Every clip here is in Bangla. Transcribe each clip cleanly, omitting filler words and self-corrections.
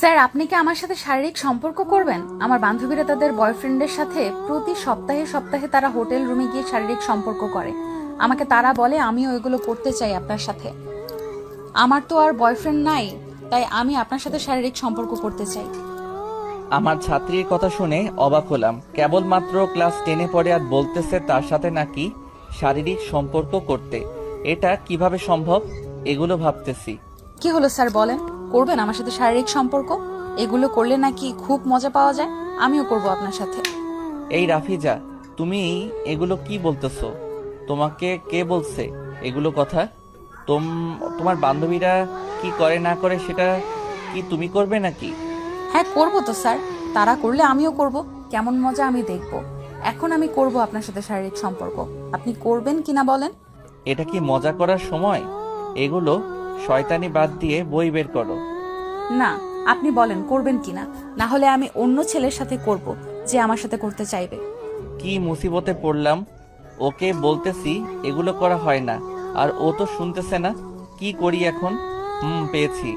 স্যার, আপনি কি আমার সাথে শারীরিক সম্পর্ক করবেন? আমার বান্ধবীরা তাদের বয়ফ্রেন্ডের সাথে প্রতি সপ্তাহে সপ্তাহে তারা হোটেল রুমে গিয়ে শারীরিক সম্পর্ক করে। আমাকে তারা বলে আমিও এগুলো করতে চাই আপনার সাথে। আমার তো আর বয়ফ্রেন্ড নাই, তাই আমি আপনার সাথে শারীরিক সম্পর্ক করতে চাই। আমার ছাত্রীর কথা শুনে অবাক হলাম। কেবলমাত্র ক্লাস 10-এ পড়ে আর বলতেছে তার সাথে নাকি শারীরিক সম্পর্ক করতে। এটা কিভাবে সম্ভব? এগুলো ভাবতেছি। কি হলো স্যার, বলেন, করবেন আমার সাথে শারীরিক সম্পর্ক? এগুলো করলে নাকি খুব মজা পাওয়া যায়। আমিও করব আপনার সাথে। এই রাফিজা, তুমি এগুলো কি বলতেছো? তোমাকে কে বলছে এগুলো কথা? তোমার বান্ধবীরা কি করে না করে সেটা কি তুমি করবে নাকি? হ্যাঁ, করব তো স্যার। তারা করলে আমিও করব। কেমন মজা আমি দেখব। এখন আমি করব আপনার সাথে শারীরিক সম্পর্ক। আপনি করবেন কিনা বলেন। এটা কি মজা করার সময়? এগুলো শয়তানি বাদ দিয়ে বই বের করো। না, আপনি বলেন করবেন কিনা, না হলে আমি অন্য ছেলের সাথে করব যে আমার সাথে করতে চাইবে। কি মুসিবতে পড়লাম! ওকে বলতেছি এগুলো করা হয় না, আর ও তো শুনতেছে না। কি করি এখন? পেয়েছি।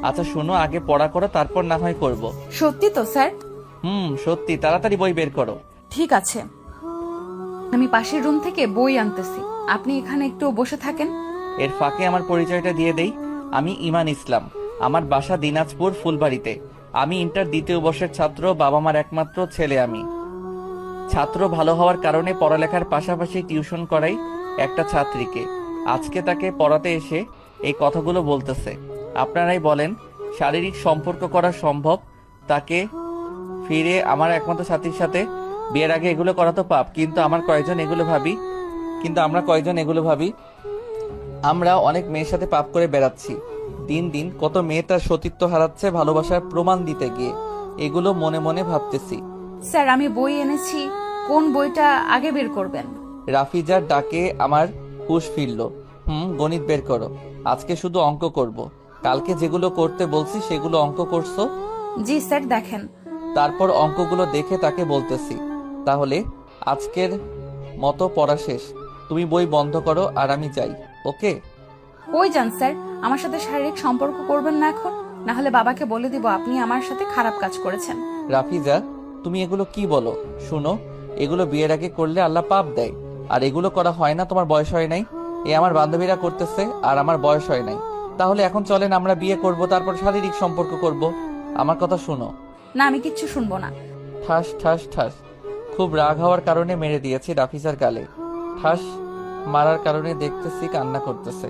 আচ্ছা শোনো, আগে পড়া করো, তারপর না হয় করব। সত্যি তো স্যার? সত্যি। তাড়াতাড়ি বই বের করো। ঠিক আছে, আমি পাশের রুম থেকে বই আনতেছি। আপনি এখানে একটু বসে থাকেন। এর ফাঁকে আমার পরিচয়টা দিয়ে দেই। আমি ইমান ইসলাম। আমার বাসা দিনাজপুর ফুলবাড়িতে। আমি ইন্টার দ্বিতীয় বর্ষের ছাত্র। বাবা মার একমাত্র ছেলে আমি। ছাত্র ভালো হওয়ার কারণে পড়ালেখার পাশাপাশি টিউশন করাই একটা ছাত্রীকে। আজকে তাকে পড়াতে এসে এই কথাগুলো বলতেছে। আপনারাই বলেন, শারীরিক সম্পর্ক করা সম্ভব? তাকে ফিরে আমার একমাত্র ছাত্রীর সাথে বিয়ের আগে এগুলো করা তো পাপ। কিন্তু আমরা কয়েকজন এগুলো ভাবি। আমরা অনেক মেয়ের সাথে পাপ করে বেড়াচ্ছি। দিন দিন কত মেয়ে তার সতীত্ব হারাচ্ছে ভালোবাসার প্রমাণ দিতে গিয়ে। এগুলো মনে মনে ভাবতেছি। স্যার, আমি বই এনেছি। কোন বইটা আগে বের করবেন? রাফিজার ডাকে আমার হুঁশ ফিরল। গণিত বের করো। আজকে শুধু অঙ্ক করব। কালকে যেগুলো করতে বলছি সেগুলো অঙ্ক করছো? জি স্যার, দেখেন। তারপর অঙ্কগুলো দেখে তাকে বলতেছি, তাহলে আজকের মতো পড়া শেষ। তুমি বই বন্ধ করো আর আমি যাই। ওকে? কই যান স্যার? আমার সাথে শারীরিক সম্পর্ক করবেন না এখন, না হলে বাবাকে বলে দিব আপনি আমার সাথে খারাপ কাজ করেছেন। রাফিজা, তুমি এগুলো কি বলো? শুনো, এগুলো বিয়ের আগে করলে আল্লাহ পাপ দেয়। আর এগুলো করা হয় না, তোমার বয়স হয় নাই। আমার বান্ধবীরা করতেছে আর আমার বয়স হয় নাই। তাহলে এখন চলেন আমরা বিয়ে করব, তারপর শারীরিক সম্পর্ক করব। আমার কথা শুনো। না, আমি কিচ্ছু শুনবো না। ঠাস ঠাস ঠাস। খুব রাগ হওয়ার কারণে মেরে দিয়েছি রাফিজার গালে। ঠাস মারার কারণে দেখতেছি কান্না করতেছে।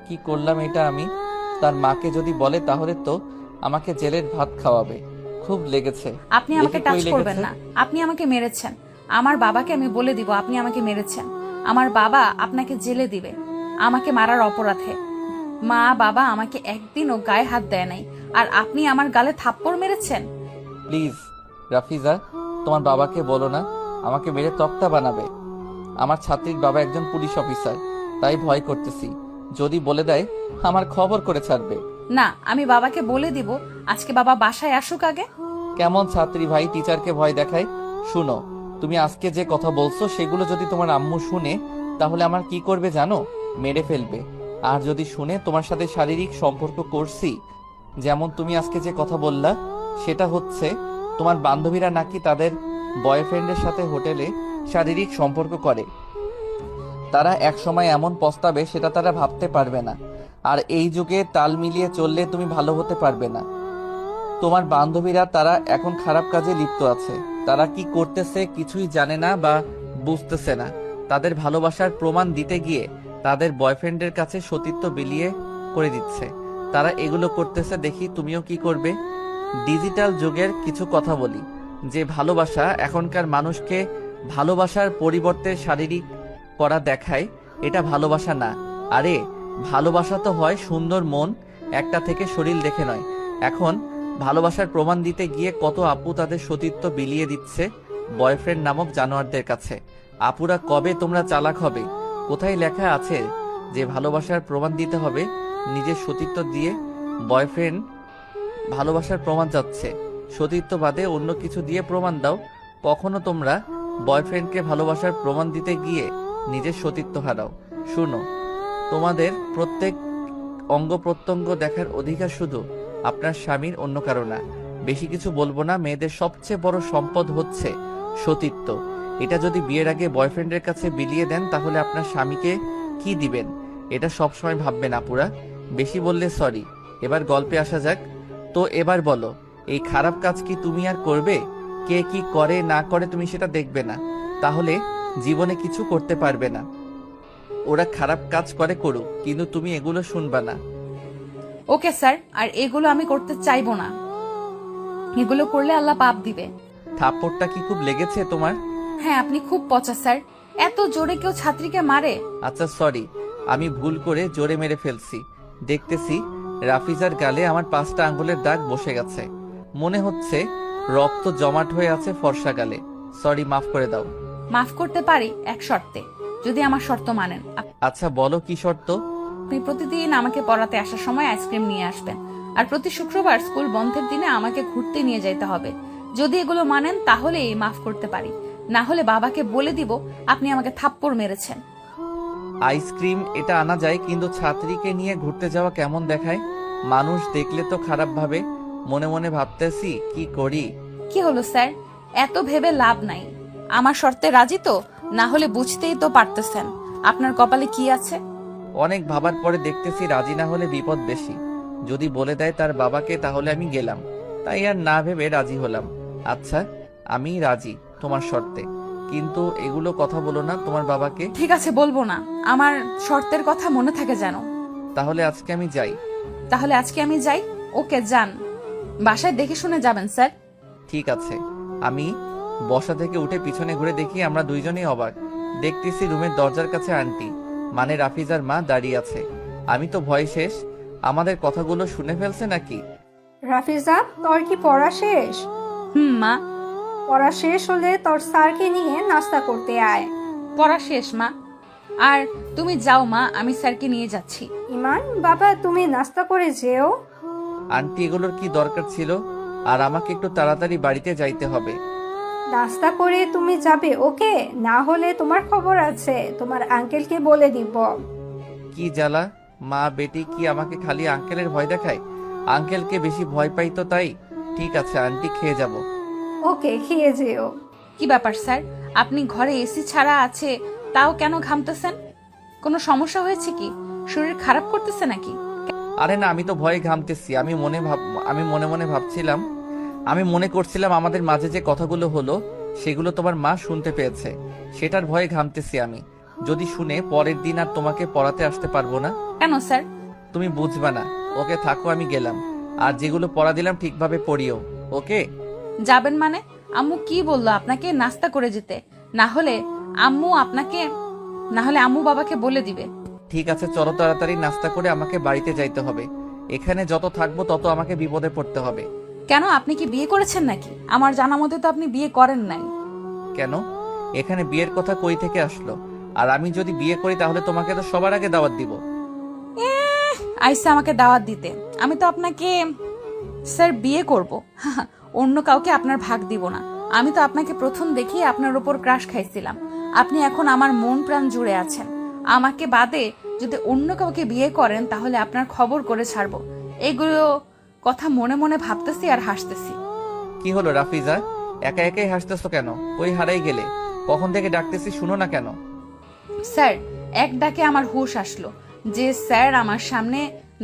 কি করলাম এটা আমি? তার মাকে যদি বলে তাহলে তো আমাকে জেলের ভাত খাওয়াবে। খুব লেগেছে। আপনি আমাকে টাচ করবেন না। আপনি আমাকে মেরেছেন। আমার বাবাকে আমি বলে দিব আপনি আমাকে মেরেছেন। আমার বাবা আপনাকে জেলে দিবে আমাকে মারার অপরাধে। মা বাবা আমাকে একদিনও গায়ে হাত দেয় নাই, আর আপনি আমার গালে থাপ্পড় মেরেছেন। প্লিজ রাফিজা, তোমার বাবাকে বলো না, আমাকে মেরে তক্তা বানাবে। আমার ছাত্রীর বাবা একজন পুলিশ অফিসার, তাই ভয় করতেছি। যদি বলে দেয় আমার খবর করে ছাড়বে। না, আমি বাবাকে বলে দিব। আজকে বাবা বাসায় আসুক আগে। কেমন ছাত্রী ভাই, টিচারকে ভয় দেখায়? শুনো, তুমি আজকে যে কথা বলছো সেগুলো যদি তোমার আম্মু শুনে তাহলে আমার কি করবে জানো? মেরে ফেলবে। আর যদি শুনে তোমার সাথে শারীরিক সম্পর্ক করছি, যেমন তুমি আজকে যে কথা বললা, সেটা হচ্ছে তোমার বান্ধবীরা নাকি তাদের বয়ফ্রেন্ডের সাথে হোটেলে শারীরিক সম্পর্ক করে, তারা এক সময় এমন পস্তাবে সেটা তারা ভাবতে পারবে না। আর এই যুগে তাল মিলিয়ে চললে তুমি ভালো হতে পারবে না। তোমার বান্ধবীরা তারা এখন খারাপ কাজে লিপ্ত আছে। তারা কি করতেছে কিছুই জানে না বা বুঝতেছে না। তাদের ভালোবাসার প্রমাণ দিতে গিয়ে তাদের বয়ফ্রেন্ডের কাছে সতীত্ব বিলিয়ে করে দিচ্ছে। তারা এগুলো করতেছে দেখি তুমিও কি করবে? ডিজিটাল যুগের কিছু কথা বলি। যে ভালোবাসা এখনকার মানুষকে ভালোবাসার পরিবর্তে শারীরিক করা দেখায়, এটা ভালোবাসা না। আরে ভালোবাসা তো হয় সুন্দর মন একটা থেকে, শরীর দেখে নয়। এখন ভালোবাসার প্রমাণ দিতে গিয়ে কত আপু তাদের সতীত্ব বিলিয়ে দিচ্ছে বয়ফ্রেন্ড নামক জানোয়ারদের কাছে। আপুরা কবে তোমরা চালাক হবে? কোথায় লেখা আছে যে ভালোবাসার প্রমাণ দিতে হবে নিজের সতীত্ব দিয়ে? বয়ফ্রেন্ড ভালোবাসার প্রমাণ চাচ্ছে, সতীত্ব বাদে অন্য কিছু দিয়ে প্রমাণ দাও। কখনো তোমরা বয়ফ্রেন্ডকে ভালোবাসার প্রমাণ দিতে গিয়ে নিজের সতীত্ব হারাও। শুনো, তোমাদের প্রত্যেক অঙ্গ প্রত্যঙ্গ দেখার অধিকার শুধু আপনার স্বামীর, অন্য কারো না। বেশি কিছু বলবো না, মেয়েদের সবচেয়ে বড় সম্পদ হচ্ছে সতীত্ব। এটা যদি বিয়ের আগে বয়ফ্রেন্ডের কাছে বিলিয়ে দেন তাহলে আপনার স্বামীকে কি দিবেন এটা সবসময় ভাববেন আপুরা। বেশি বললে সরি। এবার গল্পে আসা যাক। তো এবার বলো, এই খারাপ কাজ কি তুমি আর করবে? কে কি করে না করে তুমি সেটা দেখবে না, তাহলে জীবনে কিছু করতে পারবে না। ওরা খারাপ কাজ করে করুক, কিন্তু তুমি এগুলো শুনবা না। ওকে স্যার, আর এগুলো আমি করতে চাইবো না। এগুলো করলে আল্লাহ পাপ দিবে। থাপ্পড়টা কি খুব লেগেছে তোমার? হ্যাঁ, আপনি খুব পচা স্যার। এত জোরে কেউ ছাত্রীকে মারে? আচ্ছা সরি, আমি ভুল করে জোরে মেরে ফেলছি। দেখতেছি রাফিজার গালে আমার 5টা আঙ্গুলের দাগ বসে গেছে। মনে হচ্ছে রক্ত জমাট হয়ে আছে ফর্সা গালে। সরি, মাফ করে দাও। মাফ করতে পারি এক শর্তে, যদি আমার শর্ত মানেন। আচ্ছা বলো কি শর্ত? আপনি প্রতিদিন আমাকে পড়াতে আসার সময় আইসক্রিম নিয়ে আসবেন, আর প্রতি শুক্রবার স্কুল বন্ধের দিনে আমাকে ঘুরতে নিয়ে যেতে হবে। যদি এগুলো মানেন তাহলেই মাফ করতে পারি, না হলে বাবাকে বলে দিব আপনি আমাকে থাপ্পড় মেরেছেন। আইসক্রিম এটা আনা যায়, কিন্তু ছাত্রীকে নিয়ে ঘুরতে যাওয়া কেমন দেখায়? মানুষ দেখলে তো খারাপ ভাবে। মনে মনে ভাবতেছি কি করি। কি হলো স্যার, এত ভেবে লাভ নাই। আমার শর্তে রাজি তো? না হলে বুঝতেই তো পারতেছেন আপনার কপালে কি আছে। অনেক ভাবার পরে দেখতেছি রাজি না হলে বিপদ বেশি। যদি বলে দেয় তার বাবাকে তাহলে আমি গেলাম, তাই আর না ভেবে রাজি হলাম। আচ্ছা আমি রাজি তোমার শর্তে, কিন্তু এগুলো কথা বলো না তোমার বাবাকে। ঠিক আছে, বলবো না। আমার শর্তের কথা মনে থাকে যেন। তাহলে আজকে আমি যাই। তাহলে আজকে আমি যাই। ওকে, যান। বাসায় দেখে শুনে যাবেন স্যার। ঠিক আছে। আমি বসা থেকে উঠে পিছনে ঘুরে দেখি আমরা দুইজনেই অবাক। দেখতেছি রুমের দরজার কাছে আন্টি, মানে রাফিজার মা দাঁড়িয়ে আছে। আমি তো ভয় শেষ। আমাদের কথাগুলো শুনে ফেলছে নাকি? রাফিজা, তোর কি পড়া শেষ? মা। পড়া শেষ হলে তোর স্যারকে নিয়ে নাস্তা করতে আয়। পড়া শেষ মা। আর তুমি যাও মা, আমি স্যারকে নিয়ে যাচ্ছি। ইমান, বাবা তুমি নাস্তা করে যেও। আন্টি এগুলোর কি দরকার ছিল? আর আমাকে একটু তাড়াতাড়ি বাড়িতে যাইতে হবে। নাস্তা করে তুমি যাবে, ওকে? না হলে তোমার খবর আছে, তোমার আঙ্কেলকে বলে দিব। কি জ্বালা, মা বেটি কি আমাকে খালি আঙ্কেলের ভয় দেখায়? আঙ্কেলকে বেশি ভয় পাই তো তাই। ঠিক আছে আন্টি, খেয়ে যাব। ওকে, খেয়ে যেও। কি ব্যাপার স্যার, আপনি ঘরে এসি ছাড়া আছে তাও কেন ঘামতেছেন? কোনো সমস্যা হয়েছে কি? শরীর খারাপ করতেছে নাকি? আরে না, আমি তো ভয়ে ঘামতেছি। আমি মনে মনে ভাবছিলাম, আমি মনে করছিলাম আমাদের মাঝে যে কথাগুলো হলো সেগুলো তোমার মা শুনতে পেয়েছে, সেটার ভয়ে ঘামতেছি আমি। যদি শুনে পরের দিন আর তোমাকে পড়াতে আসতে পারবো না। কেন স্যার? তুমি বুঝবা না। ওকে থাকো, আমি গেলাম। আর যেগুলো পড়া দিলাম ঠিকভাবে পড়িও, ওকে? যাবেন মানে? আম্মু কি বললো আপনাকে নাস্তা করে যেতে? না হলে আম্মু বাবাকে বলে দিবে। ঠিক আছে চলো, তাড়াতাড়ি নাস্তা করে আমাকে বাড়িতে যাইতে হবে। এখানে যত থাকবো তত আমাকে বিপদে পড়তে হবে। কেন, আপনি কি বিয়ে করেছেন নাকি? আমার জানা মতে তো আপনি বিয়ে করেন নাই। কেন? এখানে বিয়ের কথা কই থেকে আসলো? আর আমি যদি বিয়ে করি তাহলে তোমাকে তো সবার আগে দাওয়াত দিব। আইসা আমাকে দাওয়াত দিতে। আমি তো আপনাকে স্যার বিয়ে করব। অন্য কাউকে আপনার ভাগ দিব না। আমি তো আপনাকে প্রথম দেখি আপনার উপর ক্রাশ খাইছিলাম। আপনি এখন আমার মন প্রাণ জুড়ে আছেন। আমাকে বাদে যদি অন্য কাউকে বিয়ে করেন তাহলে আপনার খবর করে ছাড়বো। এগুলো কথা মনে মনে ভাবতেছি আর হাসতেছি। কি হলো রাফিজা, একা একাই হাসতেছো কেন? কই হারাই গেলে? কখন থেকে ডাকতেছি, শুনো না কেন? স্যার, এক ডাকে আমার হুঁশ আসলো যে স্যার আমার সামনে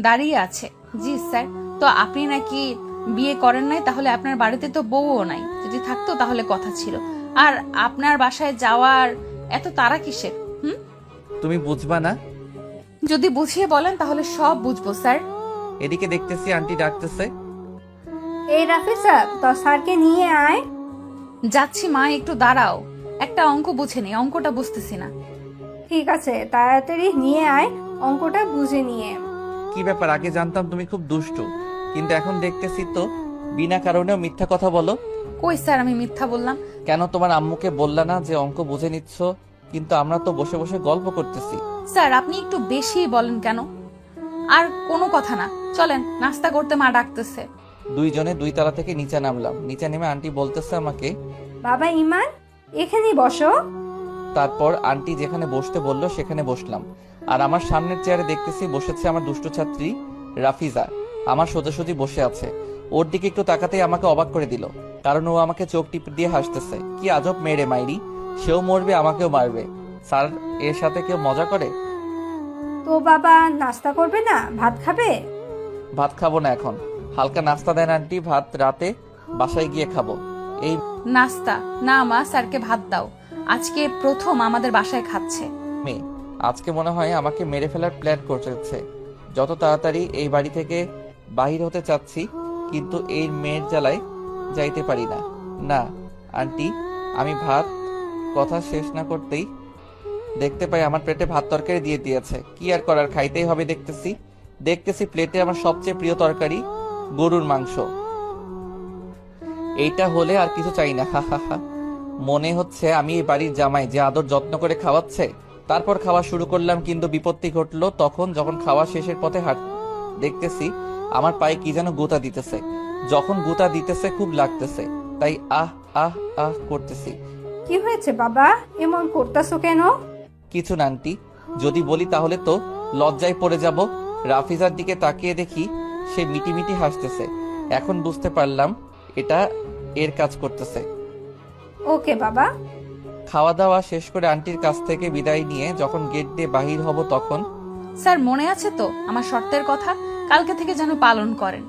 দাঁড়িয়ে আছে। জি স্যার। তো আপনি নাকি বিয়ে করেন নাই, তাহলে আপনার বাড়িতে তো বউও নাই। যদি থাকতো তাহলে কথা ছিল। আর আপনার বাসায় যাওয়ার এত তাড়া কিসের? তুমি বুঝবা না? যদি বুঝিয়ে বলেন তাহলে সব বুঝবো স্যার। এদিকে দেখতেছি আন্টি ডাকতেছে। এই রাফিজা, তোর স্যারকে নিয়ে আয়। যাচ্ছি মা, একটু দাঁড়াও। একটা অঙ্ক বুঝে নেই, অঙ্কটা বুঝতেছি না। ঠিক আছে, তাড়াতাড়ি নিয়ে আয়, অঙ্কটা বুঝে নিয়ে। কি ব্যাপার, আগে জানতাম তুমি খুব দুষ্টু, কিন্তু এখন দেখতেছি তো বিনা কারণেও মিথ্যা কথা বলো। কই স্যার আমি মিথ্যা বললাম? কেন তোমার আম্মুকে বললা না যে অঙ্ক বুঝে নিচ্ছ? কিন্তু আমরা তো বসে বসে গল্প করতেছি। স্যার আপনি একটু বেশি বলেন কেন? আর কোনো কথা না, চলেন নাস্তা করতে, মা ডাকতেছে। দুইজনে 2 তলা থেকে নিচে নামলাম। নিচে নেমে আন্টি বলতেছে আমাকে, বাবা ইমান, এখানেই বসো। তারপর আন্টি যেখানে বসতে বললো সেখানে বসলাম। আর আমার সামনের চেয়ারে দেখতেছি বসেছে আমার দুষ্টু ছাত্রী রাফিজা। আমার সোজাসুজি বসে আছে। ওর দিকে একটু তাকাতেই আমাকে অবাক করে দিল, কারণ ও আমাকে চোখ টিপ দিয়ে হাসতেছে। কি আজব মেরে মাইরি, সেও মরবে আমাকেও মারবে। স্যার, এর সাথে কেউ মজা করে? তো বাবা নাস্তা করবে না, ভাত খাবে? ভাত খাবো না এখন, হালকা নাস্তা দেন আন্টি, ভাত রাতে বাসায় গিয়ে খাবো। এই নাস্তা না মা, স্যারকে ভাত দাও। আজকে প্রথম আমাদের বাসায় খাচ্ছে। মেয়ে আজকে মনে হয় আমাকে মেরে ফেলার প্ল্যান করছে। যত তাড়াতাড়ি এই বাড়ি থেকে বাহির হতে চাচ্ছি, কিন্তু এই মেয়ের জ্বালায় যাইতে পারি না। না আন্টি, আমি ভাত কথা শেষ না করতেই দেখতে পাই আমার পেটে ভাত তরকারি দিয়ে দিয়েছে। কি আর করার, খাইতেই হবে। দেখতেছি প্লেটে আমার সবচেয়ে প্রিয় তরকারি, গরুর মাংস। এইটা হলে আর কিছু চাই না। হা হা হা। মনে হচ্ছে আমি এই বাড়ির জামাই, যে আদর যত্ন করে খাওয়াচ্ছে। তারপর খাওয়া শুরু করলাম, কিন্তু বিপত্তি ঘটলো যখন খাওয়া শেষের পথে দেখতেছি আমার পায়ে কি যেন গুঁতা দিতেছে। যখন গুঁতা দিতেছে খুব লাগতেছে, তাই আহ আহ আহ করতেছি। কি হয়েছে বাবা, এমন করতেছো কেন? কিছু না আন্টি, যদি বলি তাহলে তো লজ্জায় পড়ে যাব। রাফিজার দিকে তাকিয়ে দেখি সে মিটিমিটি হাসতেছে। এখন বুঝতে পারলাম এটা এর কাজ করতেছে। ওকে বাবা। খাওয়া দাওয়া শেষ করে আন্টির কাছ থেকে বিদায় নিয়ে যখন গেট দিয়ে বাহির হব, তখন স্যার মনে আছে তো আমার শর্তের কথা? কালকে থেকে যেন পালন করেন।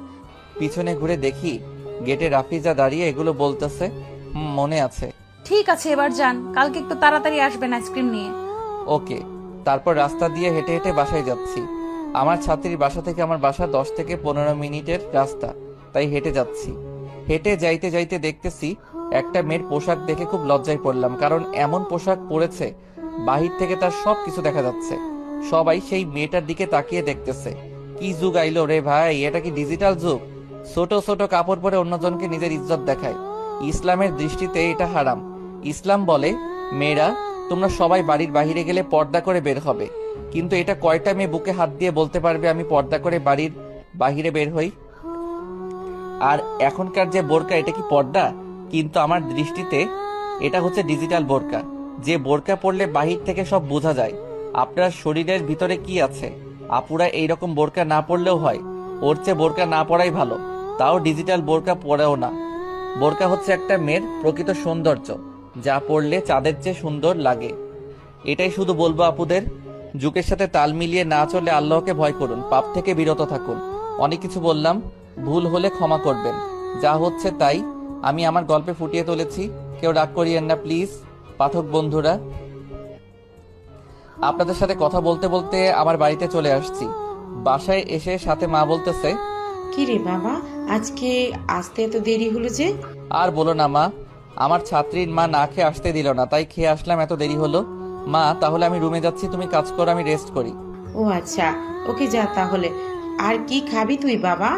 পিছনে ঘুরে দেখি গেটে রাফিজা দাঁড়িয়ে এগুলো বলতেছে। মনে আছে। ঠিক আছে, এবার যান, কালকে একটু তাড়াতাড়ি আসবেন আইসক্রিম নিয়ে। ওকে। তারপর রাস্তা দিয়ে হেঁটে হেঁটে বাসায় যাচ্ছি। আমার ছাত্রীর বাসা থেকে আমার বাসা 10 থেকে 15 মিনিটের রাস্তা, তাই হেঁটে যাচ্ছি। হেঁটে যাইতে যাইতে দেখতেছি একটা মেয়ের পোশাক দেখে খুব লজ্জায় পড়লাম, কারণ এমন পোশাক পরেছে বাহির থেকে তার সব কিছু দেখা যাচ্ছে। সবাই সেই মেয়েটার দিকে তাকিয়ে দেখতেছে। কি যুগ আইলো রে ভাই, এটা কি ডিজিটাল যুগ? ছোট ছোট কাপড় পরে অন্যজনকে নিজের ইজ্জত দেখায়। ইসলামের দৃষ্টিতে এটা হারাম। ইসলাম বলে, মেয়েরা তোমরা সবাই বাড়ির বাহিরে গেলে পর্দা করে বের হবে। কিন্তু এটা কয়টা মেয়ে বুকে হাত দিয়ে বলতে পারবে আমি পর্দা করে বাড়ির বাহিরে বের হই? আর এখনকার যে বোরকা, এটা কি পর্দা? কিন্তু আমার দৃষ্টিতে এটা হচ্ছে ডিজিটাল বোরকা, যে বোরকা পরলে বাহির থেকে সব বোঝা যায় আপনার শরীরের ভিতরে কি আছে। আপুরা এইরকম বোরকা না পরলেও হয়, ওর চেয়ে বোরকা না পরাই ভালো। তাও ডিজিটাল বোরকা পরেও না। বোরকা হচ্ছে একটা মেয়ের প্রকৃত সৌন্দর্য, যা পরলে চাঁদের চেয়ে সুন্দর লাগে। এটাই শুধু বলবো আপুদের, যুগের সাথে তাল মিলিয়ে না চলে আল্লাহকে ভয় করুন, পাপ থেকে বিরত থাকুন। অনেক কিছু বললাম, ভুল হলে ক্ষমা করবেন। যা হচ্ছে তাই আমি আমার গল্পে ফুটিয়ে তুলেছি, কেউ রাগ করিয়েন না প্লিজ। পাঠক বন্ধুরা, আপনাদের সাথে কথা বলতে বলতে আমার বাড়িতে চলে আসছি। বাসায় এসে সাথে মা বলতেছে, কি রে বাবা, আজকে আসতে এত দেরি হলো যে? আর বলো না মা, আমার ছাত্রীর মা না খেয়ে আসতে দিল না, তাই খেয়ে আসলাম, এত দেরি হলো। মা তাহলে আমি রুমে যাচ্ছি, তুমি কাজ করো, আমি রেস্ট করি। ও আচ্ছা, ওকে যা তাহলে। আর কি খাবি তুই বাবা?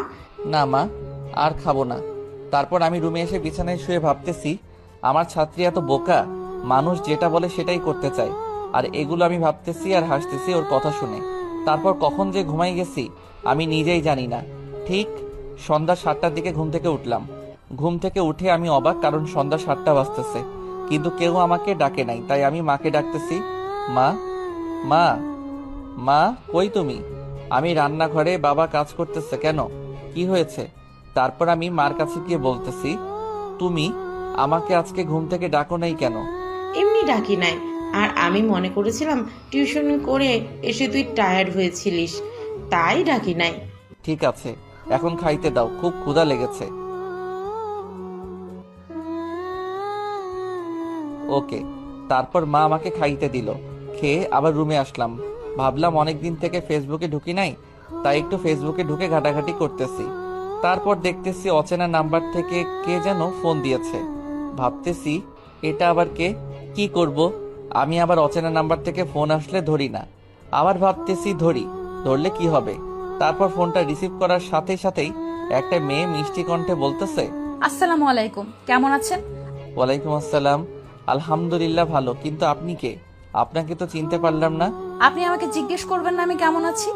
না মা, আর খাবো না। তারপর আমি রুমে এসে বিছানায় শুয়ে ভাবতেছি, আমার ছাত্রী এত বোকা, মানুষ যেটা বলে সেটাই করতে চায়। আর এগুলো আমি ভাবতেছি আর হাসতেছি ওর কথা শুনে। তারপর কখন যে ঘুমাই গেছি আমি নিজেই জানি না। ঠিক সন্ধ্যা 7টার দিকে ঘুম থেকে উঠলাম। ঘুম থেকে উঠে আমি অবাক, কারণ সন্ধ্যা 7টা বাজতেছে, কিন্তু কেউ আমাকে ডাকে নাই। তাই আমি মাকে ডাকতেছি, মা মা মা, কই তুমি? আমি রান্নাঘরে, বাবা কাজ করতেছে। কেন, কি হয়েছে? তারপর আমি মার কাছে গিয়ে বলতেছি, তুমি আমাকে আজকে ঘুম থেকে ডাকো নাই কেন? এমনি ডাকি নাই, আর আমি মনে করেছিলাম টিউশন করে এসে তুই টায়ার্ড হয়েছিলিস, তাই ডাকি নাই। ঠিক আছে, এখন খাইতে দাও, খুব ক্ষুধা লেগেছে। ওকে। তারপর মা আমাকে খাইতে দিল। খেয়ে আবার রুমে আসলাম। ভাবলাম অনেকদিন থেকে ফেসবুকে ঢুকি নাই, তাই একটু ফেসবুকে ঢুকে ঘাটাঘাটি করতেছি। তারপর দেখতেছি অচেনা নাম্বার থেকে কে যেন ফোন দিয়েছে। ভাবতেছি এটা আবার কে, কি করব। আমি আবার অচেনা নাম্বার থেকে ফোন আসলে ধরি না, আবার ভাবতেছি ধরলে কি হবে। তারপর ফোনটা রিসিভ করার সাথে সাথেই একটা মেয়ে মিষ্টি কণ্ঠে বলতেছে, আসসালামু আলাইকুম, কেমন আছেন? ওয়ালাইকুম আসসালাম, আলহামদুলিল্লাহ ভালো, কিন্তু আপনি কে? আপনাকে তো চিনতে পারলাম না। আপনি আমাকে জিজ্ঞেস করবেন না আমি কেমন আছি?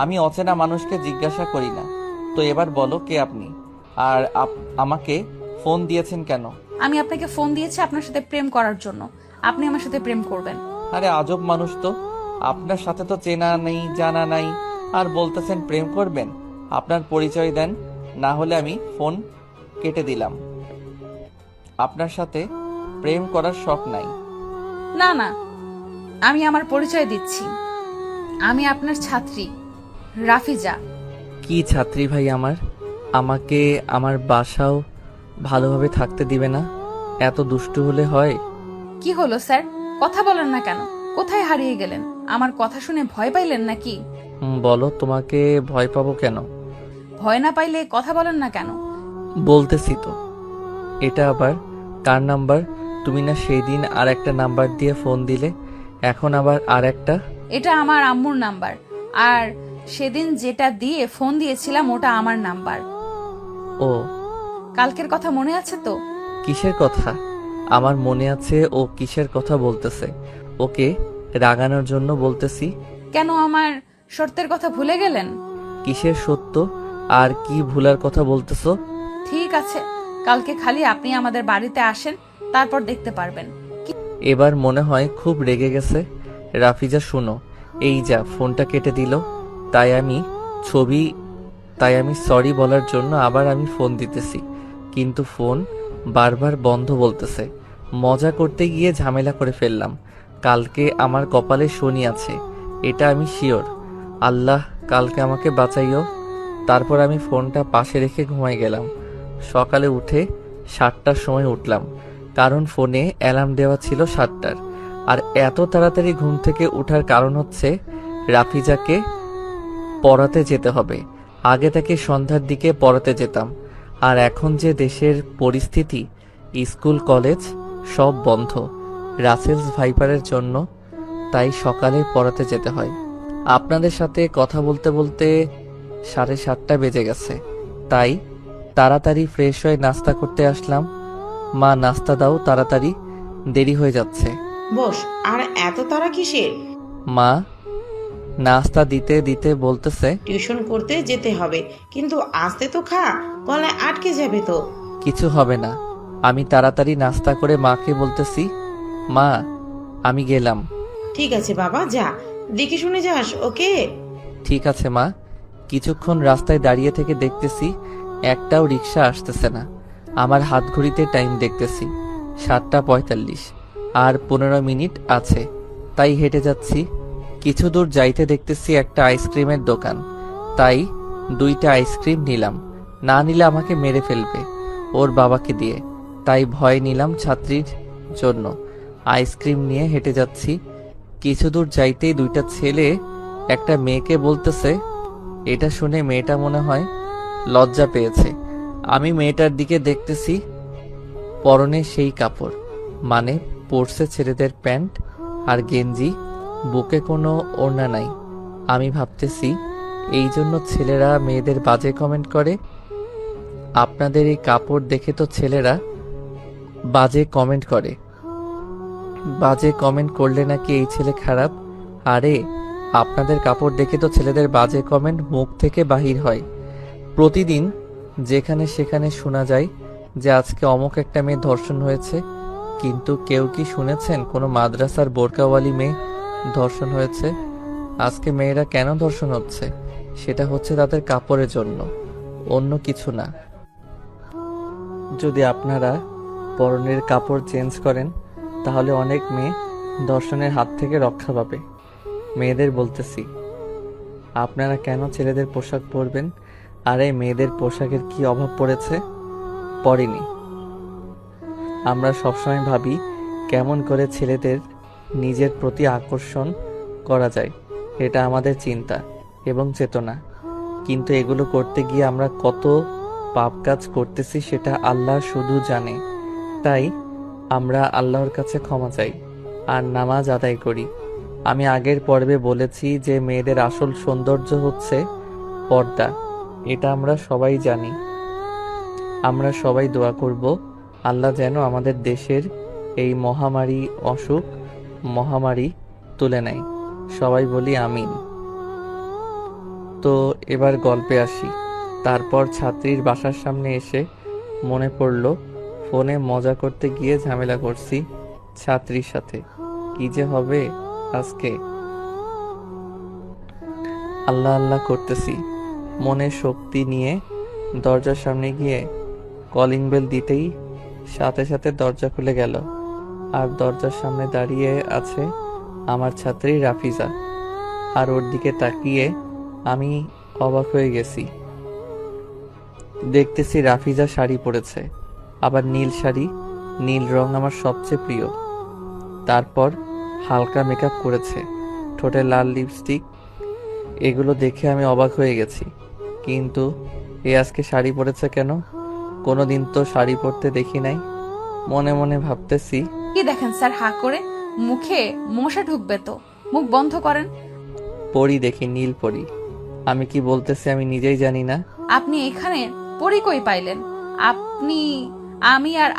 আমি অচেনা মানুষকে জিজ্ঞাসা করি না। তো এবার বলো কে আপনি, আর আমাকে ফোন দিয়েছেন কেন? আমি আপনাকে ফোন দিয়েছি আপনার সাথে প্রেম করার জন্য। আপনি আমার সাথে প্রেম করবেন? আরে আজব মানুষ তো, আপনার সাথে তো চেনা নেই জানা নাই, আর বলতেছেন প্রেম করবেন। আপনার পরিচয় দেন। না হলে আমি ফোন কেটে দিলাম। আপনার সাথে প্রেম করার শখ নাই। না না, আমি আমার পরিচয় দিচ্ছি। আমি আপনার ছাত্রী রাফিজা। কি ছাত্রী ভাই আমার? আমাকে আমার বাসাও ভালোভাবে থাকতে দিবে না? এত দুষ্টু হলে হয়? কি হলো স্যার, কথা বলেন না কেন? কোথায় হারিয়ে গেলেন? আমার কথা শুনে ভয় পাইলেন নাকি? বলো, তোমাকে ভয় পাবো কেন? ভয় না পাইলে কথা বলেন না কেন? বলতেছি তো। এটা আবার কার নাম্বার? তুমি না সেই দিন আর একটা নাম্বার দিয়ে ফোন দিলে, এখন আবার আর একটা? এটা আমার আম্মুর নাম্বার, আর সেদিন যেটা দিয়ে ফোন দিয়েছিলাম ওটা আমার নাম্বার। ও, কালকের কথা মনে আছে তো? কিসের কথা? আমার মনে আছে ও কিসের কথা বলতেছে। ওকে রাগানোর জন্য বলতেছি। কেন, আমার শর্তের কথা ভুলে গেলেন? কিসের সত্য আর কি ভুলার কথা বলতেছো? ঠিক আছে, কালকে খালি আপনি আমাদের বাড়িতে আসেন, তারপর দেখতে পারবেন। এবার মনে হয় খুব রেগে গেছে। রাফিজা শুনো, এই যা ফোনটা কেটে দিল। তাই আমি সরি বলার জন্য আবার আমি ফোন দিতেছি, কিন্তু ফোন বারবার বন্ধ বলতেছে। মজা করতে গিয়ে ঝামেলা করে ফেললাম। কালকে আমার কপালে শনি আছে, এটা আমি শিওর। আল্লাহ কালকে আমাকে বাঁচাইও। তারপর আমি ফোনটা পাশে রেখে ঘুমাই গেলাম। সকালে উঠে 7টার সময় উঠলাম, কারণ ফোনে অ্যালার্ম দেওয়া ছিল 7টার। আর এত তাড়াতাড়ি ঘুম থেকে ওঠার কারণ হচ্ছে রাফিজাকে পড়াতে যেতে হবে। আগে থেকে সন্ধ্যার দিকে পড়াতে যেতাম, আর এখন যে দেশের পরিস্থিতি, স্কুল কলেজ সব বন্ধ রাসেলস ভাইপারের জন্য, তাই সকালে পড়াতে যেতে হয়। আপনাদের সাথে কথা বলতে বলতে 7:30 বেজে গেছে, তাই তাড়াতাড়ি ফ্রেশ হয়ে নাস্তা করতে আসলাম। মা নাস্তা দাও তাড়াতাড়ি, দেরি হয়ে যাচ্ছে। বস, আর এত তাড়া কিসের? মা নাস্তা দিতে দিতে বলতেছে, টিউশন করতে যেতে হবে, কিন্তু আসতে তো খা, গলায় আটকে যাবে তো। কিছু হবে না। আমি তাড়াতাড়ি নাস্তা করে মাকে বলতেছি, মা আমি গেলাম। ঠিক আছে বাবা, যা, দেখে শুনে যাস, ওকে? ঠিক আছে মা। কিছুক্ষণ রাস্তায় দাঁড়িয়ে থেকে দেখতেছি একটাও রিক্সা আসতেছে না। আমার হাত ঘড়িতে টাইম দেখতেছি 7:45, আর 15 মিনিট আছে, তাই হেঁটে যাচ্ছি। কিছু দূর যাইতে দেখতেছি একটা আইসক্রিমের দোকান, তাই 2টা আইসক্রিম নিলাম। না নিলে আমাকে মেরে ফেলবে ওর বাবাকে দিয়ে, তাই ভয় নিলাম ছাত্রীর জন্য। আইসক্রিম নিয়ে হেঁটে যাচ্ছি। কিছু দূর যাইতেই 2টা ছেলে একটা মেয়েকে বলতেছে। এটা শুনে মেয়েটা মনে হয় লজ্জা পেয়েছে। আমি মেয়েটার দিকে দেখতেছি, পরনে সেই কাপড়, মানে পরছে ছেলেদের প্যান্ট আর গেঞ্জি, বুকে কোনো ওড়না নাই। আমি ভাবতেছি এই জন্য ছেলেরা মেয়েদের বাজে কমেন্ট করে। আপনাদের এই কাপড় দেখে তো ছেলেরা বাজে কমেন্ট করে। বাজে কমেন্ট করলে নাকি এই ছেলে খারাপ? আরে আপনাদের কাপড় দেখে তো ছেলেদের বাজে কমেন্ট মুখ থেকে বাহির হয়। প্রতিদিন যেখানে সেখানে শোনা যায় যে আজকে অমুক একটা মেয়ে ধর্ষণ হয়েছে, কিন্তু কেউ কি শুনেছেন কোনো মাদ্রাসার বোরকাওয়ালি মেয়ে ধর্ষণ হয়েছে? আজকে মেয়েরা কেন ধর্ষণ হচ্ছে? সেটা হচ্ছে তাদের কাপড়ের জন্য, অন্য কিছু না। যদি আপনারা পরনের কাপড় চেঞ্জ করেন, তাহলে অনেক মেয়ে ধর্ষণের হাত থেকে রক্ষা পাবে। মেয়েদের বলতেছি, আপনারা কেন ছেলেদের পোশাক পরবেন? আরে মেয়েদের পোশাকের কি অভাব পড়েছে? পড়েনি। আমরা সবসময় ভাবি কেমন করে ছেলেদের নিজের প্রতি আকর্ষণ করা যায়, এটা আমাদের চিন্তা এবং চেতনা। কিন্তু এগুলো করতে গিয়ে আমরা কত পাপ কাজ করতেছি সেটা আল্লাহ শুধু জানে। তাই আমরা আল্লাহর কাছে ক্ষমা চাই আর নামাজ আদায় করি। আমি আগের পর্বে বলেছি যে মেয়েদের আসল সৌন্দর্য হচ্ছে পর্দা, এটা আমরা সবাই জানি। আমরা সবাই দোয়া করব আল্লাহ যেন আমাদের দেশের এই মহামারী তুলে নেয়। সবাই বলি আমিন। তো এবার গল্পে আসি। তারপর ছাত্রীর বাসার সামনে এসে মনে পড়ল ফোনে মজা করতে গিয়ে ঝামেলা করছি ছাত্রীর সাথে। কি যে হবে আজকে। আল্লাহ আল্লাহ করতেছি, মনে শক্তি নিয়ে দরজার সামনে গিয়ে কলিং বেল দিতেই সাথে সাথে দরজা খুলে গেল। আর দরজার সামনে দাঁড়িয়ে আছে আমার ছাত্রী রাফিজা। আর ওর দিকে তাকিয়ে আমি অবাক হয়ে গেছি। দেখতেছি রাফিজা শাড়ি পরেছে, আবার নীল শাড়ি। নীল রং আমার সবচেয়ে প্রিয়। তারপর হালকা মেকআপ করেছে, ঠোঁটে লাল লিপস্টিক। এগুলো দেখে আমি অবাক হয়ে গেছি। কিন্তু এ আজকে শাড়ি পরেছে কেন? কোনোদিন তো শাড়ি পরতে দেখি নাই। মনে মনে ভাবতেছি, কি দেখেন স্যার হা করে? মুখে মশা ঢুকবে তো, মুখ বন্ধ করেন। পরি দেখি, নীল পরি। আমি কি বলতেছি আমি নিজেই জানি না। আপনি এখানে পরি কই পাইলেন?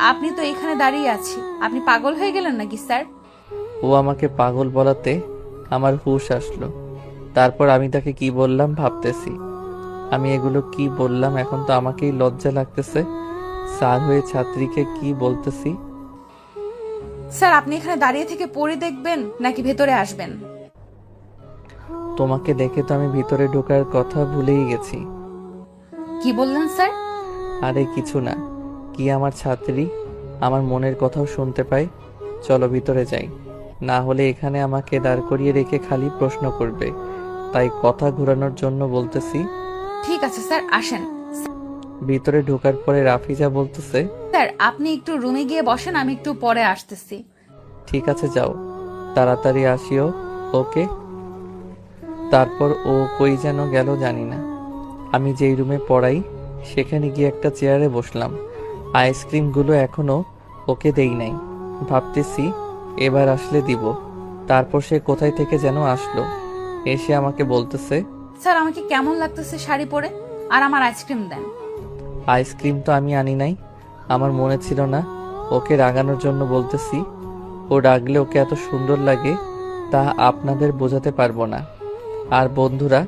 আপনি তো এখানে দাঁড়িয়ে আছি। আপনি পাগল হয়ে গেলেন নাকি স্যার? ও আমাকে পাগল বলাতে আমার হুঁশ আসলো। তারপর আমি তাকে কি বললাম ভাবতেছি। আমি এগুলো কি বললাম, এখন তো আমাকেই লজ্জা লাগতেছে। স্যার হয়ে ছাত্রীকে কি বলতেছি। স্যার আপনি এখানে দাঁড়িয়ে থেকে পরি দেখবেন নাকি ভেতরে আসবেন? তোমাকে দেখে তো আমি ভিতরে ঢোকার কথা ভুলেই গেছি। কি বললেন স্যার? আরে কিছু না। কি আমার ছাত্রী আমার মনের কথাও শুনতে পায়। চলো ভিতরে যাই, না হলে এখানে আমাকে দাঁড় করিয়ে রেখে খালি প্রশ্ন করবে। তাই কথা ঘোরানোর জন্য বলতেছি। ঠিক আছে স্যার, আসেন। ভিতরে ঢোকার পরে রাফিজা বলতেছে, স্যার আপনি একটু রুমে গিয়ে বসেন, আমি একটু পরে আসতেছি। ঠিক আছে যাও, তাড়াতাড়ি আসিও। ওকে। তারপর ও কই যেন গেল জানি না। আমি যেই রুমে পড়াই সেখানে গিয়ে একটা চেয়ারে বসলাম। আইসক্রিমগুলো এখনো ওকে দেই নাই। ভাবতেছি এবার আসলে দিব। তারপর সে কোথায় থেকে যেন আসলো, এসে আমাকে বলতেছে, স্যার আমাকে কেমন লাগতেছে শাড়ি পরে? আর আমার আইসক্রিম দেন। আইসক্রিম তো আমি আনি নাই, আমার মনে ছিল না। ওকে রাগানোর জন্য বলতেছি। ও রাগলে ওকে এত সুন্দর লাগে তা আপনাদের বোঝাতে পারবো না। আর বন্ধুরা,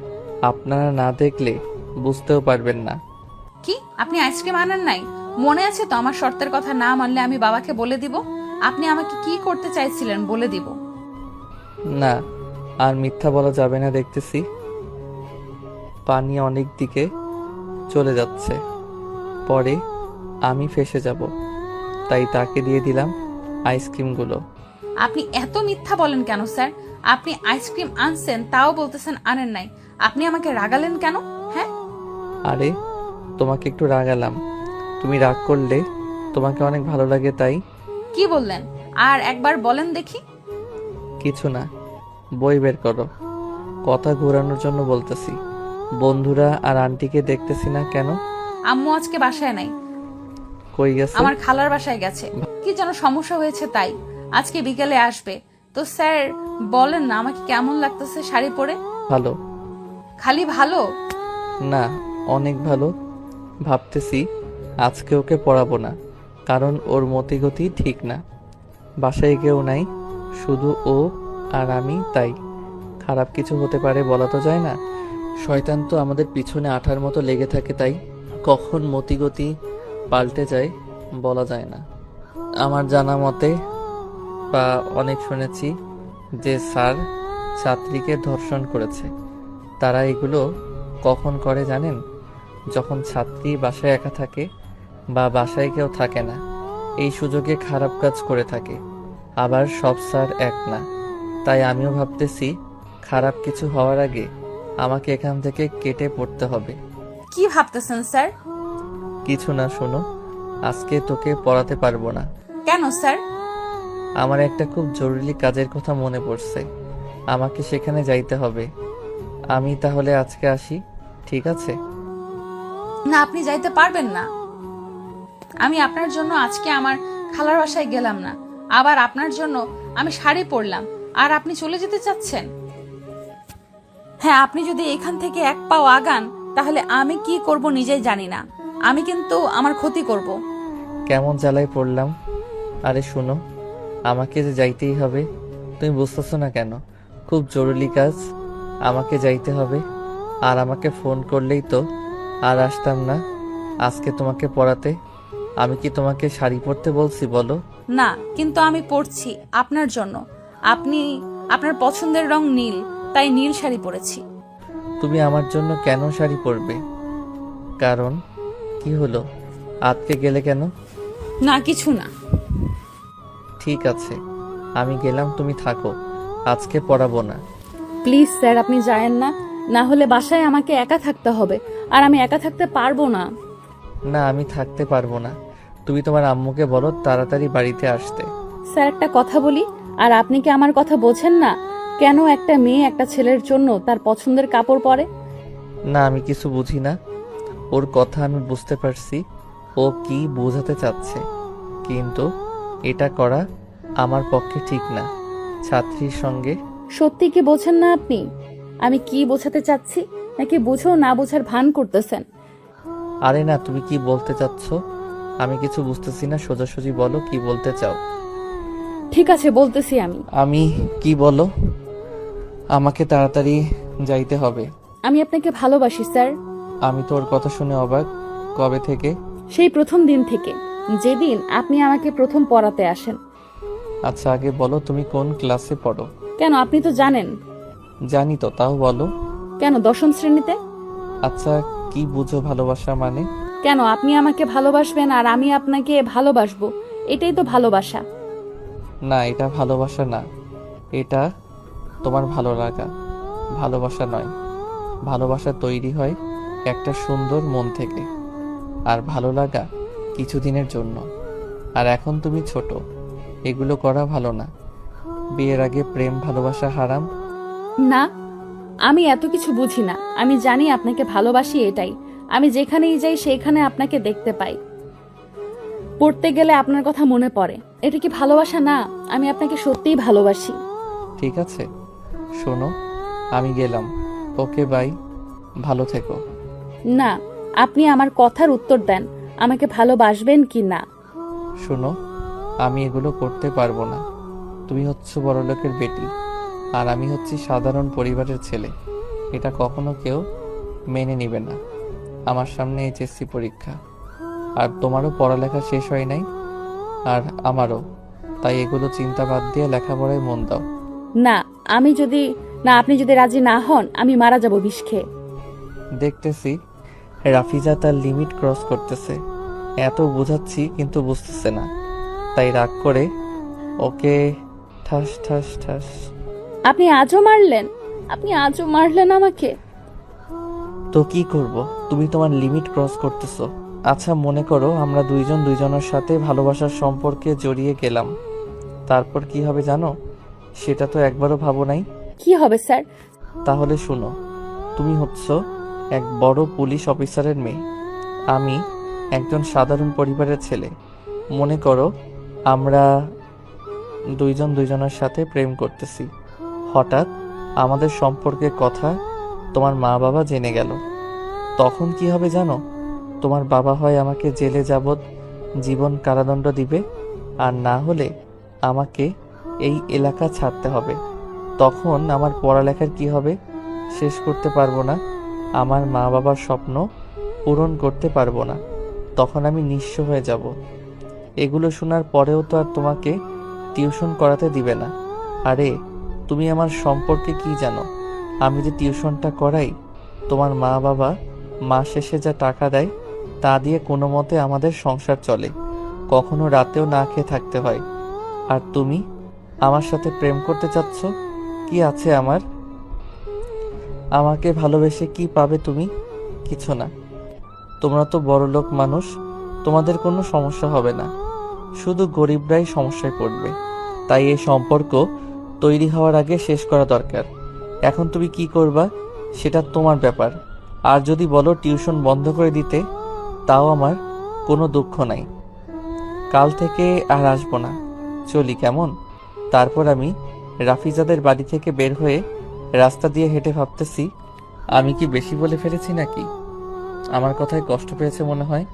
আপনারা না দেখলে বুঝতেও পারবেন না। কি আপনি আইসক্রিম আনেন নাই? মনে আছে তো আমার শর্তের কথা না মানলে আমি বাবাকে বলে দিব। আপনি আমাকে কি করতে চাইছিলেন বলে দিব। না, আর মিথ্যা বলা যাবে না। দেখতেছি পানি অনেক দিকে চলে যাচ্ছে, পরে আমি ফেঁসে যাব। তাই তাকে দিয়ে দিলাম আইসক্রিমগুলো। আপনি এত মিথ্যা বলেন কেন স্যার? আপনি আইসক্রিম আনছেন তাও বলতেছেন আনেন নাই। আপনি আমাকে রাগালেন কেন? হ্যাঁ আরে তোমাকে একটু রাগালাম। তুমি রাগ করলে তোমাকে অনেক ভালো লাগে তাই। কি বললেন? আর একবার বলেন দেখি। কিছু না, বই বের করো। কথা ঘোরানোর জন্য বলতেছি। বন্ধুরা আর আন্টিকে দেখতেছি না কেন? আম্মু আজকে বাসায় নাই, কই গেছে? আমার খালার বাসায় গেছে। কি যেন সমস্যা হয়েছে তাই আজকে বিকেলে আসবে। তো স্যার বলেন না আমাকে কেমন লাগতেছে শাড়ি পরে? ভালো। খালি ভালো? না, অনেক ভালো। ভাবতেছি আজকে ওকে পড়াবো না, কারণ ওর মতিগতি ঠিক না। বাসায় কেউ নাই, শুধু ও আর আমি। তাই খারাপ কিছু হতে পারে বলা তো যায় না। শয়তান তো আমাদের পিছনে আঠার মতো লেগে থাকে, তাই কখন মতিগতি পাল্টে যায় বলা যায় না। আমার জানা মতে বা অনেক শুনেছি যে স্যার ছাত্রীকে ধর্ষণ করেছে। তারা এগুলো কখন করে জানেন? যখন ছাত্রী বাসায় একা থাকে বা বাসায় কেউ থাকে না, এই সুযোগে খারাপ কাজ করে থাকে। আবার সব স্যার এক না। তাই আমিও ভাবতেছি খারাপ কিছু হওয়ার আগে আমাকে এখান থেকে কেটে পড়তে হবে। কি ভাবতেছেন স্যার? কিছু না, শোনো। আজকে তোকে পড়াতে পারবো না। কেন স্যার? আমার একটা খুব জরুরি কাজের কথা মনে পড়ছে, আমাকে সেখানে যাইতে হবে। আমি তাহলে আজকে আসি, ঠিক আছে? না আপনি যাইতে পারবেন না। আমি আপনার জন্য আজকে আমার খালার বাসায় গেলাম না, আবার আপনার জন্য আমি শাড়ি পরলাম, আর আপনি চলে যেতে চাচ্ছেন? হ্যাঁ, আপনি যদি এখান থেকে এক পাও আগান তাহলে আমি কি করব নিজেই জানি না। আমি কিন্তু আমার ক্ষতি করব। কেমন জ্বালায় পড়লাম। আরে শোনো, আমাকে যে যাইতেই হবে, তুমি বুঝতেছো না কেন? খুব জরুরি কাজ, আমাকে যাইতে হবে। আর আমাকে ফোন করলেই তো আর আসতাম না আজকে তোমাকে পড়াতে। আমি কি তোমাকে শাড়ি পরতে বলছি বলো? না, কিন্তু আমি পরছি আপনার জন্য। আপনার পছন্দের রং নীল, তাই নীল শাড়ি পরেছি। তুমি আমার জন্য কেন শাড়ি পরবে? কারণ কি হলো, আটকে গেলে কেন? না কিছু না। ঠিক আছে, আমি গেলাম, তুমি থাকো, আজকে পড়াবো না। প্লিজ স্যার আপনি যায়েন না, না হলে বাসায় আমাকে একা থাকতে হবে, আর আমি একা থাকতে পারবো না। না, আমি থাকতে পারবো না। তুমি তোমার আম্মুকে বলো তাড়াতাড়ি বাড়িতে আসতে। স্যার একটা কথা বলি, আর আপনি কি আমার কথা বোঝেন না? কেন একটা মেয়ে একটা ছেলের জন্য তার পছন্দের কাপড় পরে? না, আমি কিছু বুঝি না। ওর কথা আমি বুঝতে পারছি ও কি বোঝাতে চাচ্ছে, কিন্তু এটা করা আমার পক্ষে ঠিক না ছাত্রীর সঙ্গে। সত্যি কি বোঝেন না আপনি আমি কি বোঝাতে চাচ্ছি, নাকি বুঝো না বোঝার ভান করতেছেন? আরে না, তুমি কি বলতে চাচ্ছ আমি কিছু বুঝতেছি না, সোজাসুজি বলো কি বলতে চাও। ঠিক আছে বলতেছি আমি কি বলো, আমাকে তাড়াতাড়ি যাইতে হবে। আমি আপনাকে ভালোবাসি স্যার। আমি তোর কথা শুনে অবাক। কবে থেকে? সেই প্রথম দিন থেকে, যেদিন আপনি আমাকে প্রথম পড়াতে আসেন। আচ্ছা আগে বলো তুমি কোন ক্লাসে পড়ো? কেন আপনি তো জানেন। জানি তো, তাও বলো। কেন 10ম শ্রেণীতে। আচ্ছা, কি বুঝো ভালোবাসা মানে? কেন আপনি আমাকে ভালোবাসবেন আর আমি আপনাকে ভালোবাসবো, এটাই তো ভালোবাসা। না, এটা ভালোবাসা না, এটা তোমার ভালো লাগা। ভালোবাসা নয়। ভালোবাসা তৈরি হয় একটা সুন্দর মন থেকে, আর ভালো লাগা কিছুদিনের জন্য। আর এখন তুমি ছোট, এগুলো করা ভালো না। বিয়ের আগে প্রেম ভালোবাসা হারাম। না, আমি এত কিছু বুঝি না। আমি জানি আপনাকে ভালোবাসি, এটাই। আমি যেখানেই যাই সেখানে আপনাকে দেখতে পাই, পড়তে গেলে আপনার কথা মনে পড়ে। এটা কি ভালোবাসা না? আমি আপনাকে সত্যিই ভালোবাসি। ঠিক আছে, শোনো, আমি গেলাম। ওকে বাই, ভালো থেকো। না, আপনি আমার কথার উত্তর দেন, আমাকে ভালোবাসবেন কি না? শোনো, আমি এগুলো করতে পারবো না। তুমি হচ্ছে বড়লোকের বেটি, আর আমি হচ্ছি সাধারণ পরিবারের ছেলে। এটা কখনো কেউ মেনে নিবে না। আমার সামনে এইচএসসি পরীক্ষা, আর তোমারও পড়ালেখা শেষ হয় নাই, আর আমারও। তাই এগুলো চিন্তা বাদ দিয়ে লেখাপড়ায় মন দাও। না, আপনি যদি রাজি না হন আমি মারা যাব বিষ খেয়ে। দেখতেছি রাফিজা তার লিমিট ক্রস করতেছে। এত বোঝাচ্ছি কিন্তু বুঝতেছে না, তাই রাগ করে ওকে ঠাস ঠাস ঠাস। আপনি আজও মারলেন আমাকে। তো কি করব, তুমি তোমার লিমিট ক্রস করতেছো। আচ্ছা মনে করো আমরা দুইজন দুইজনের সাথে ভালোবাসার সম্পর্কে জড়িয়ে গেলাম, তারপর কি হবে জানো? সেটা তো একবারও ভাবো নাই। কি হবে স্যার? তাহলে শুনো, তুমি হচ্ছ এক বড় পুলিশ অফিসারের মেয়ে, আমি একজন সাধারণ পরিবারের ছেলে। মনে করো আমরা দুইজন দুইজনের সাথে প্রেম করতেছি। হঠাৎ আমাদের সম্পর্কের কথা তোমার মা বাবা জেনে গেল। তখন কি হবে জানো? তোমার বাবা হয় আমাকে জেলে যাবত জীবন কারাদণ্ড দিবে, আর না হলে আমাকে এই এলাকা ছাড়তে হবে। তখন আমার পড়ালেখার কি হবে? শেষ করতে পারবো না, আমার মা বাবার স্বপ্ন পূরণ করতে পারবো না। তখন আমি নিঃস্ব হয়ে যাব। এগুলো শোনার পরেও তো আর তোমাকে টিউশন করাতে দিবে না। আরে তুমি আমার সম্পর্কে কি জানো? আমি যে টিউশনটা করাই, তোমার মা বাবা মাস শেষে যা টাকা দেয় তা দিয়ে কোনো মতে আমাদের সংসার চলে। কখনো রাতেও না খেয়ে থাকতে হয়। আর তুমি আমার সাথে প্রেম করতে চাচ্ছ? কি আছে আমার? আমাকে ভালোবেসে কি পাবে তুমি? কিছু না। তোমরা তো বড়লোক মানুষ, তোমাদের কোনো সমস্যা হবে না, শুধু গরিবরাই সমস্যায় পড়বে। তাই এই সম্পর্ক তৈরি হওয়ার আগে শেষ করা দরকার। এখন তুমি কি করবা সেটা তোমার ব্যাপার। আর যদি বলো টিউশন বন্ধ করে দিতে, তাও আমার কোনো দুঃখ নাই। কাল থেকে আর আসবো না, চলি কেমন? তারপর আমি রাফিজাদের বাড়ি থেকে বের হয়ে রাস্তা দিয়ে হেঁটে ভাবতেছি, আমি কি বেশি বলে ফেলেছি নাকি? আমার কথায় কষ্ট পেয়েছে মনে হয়।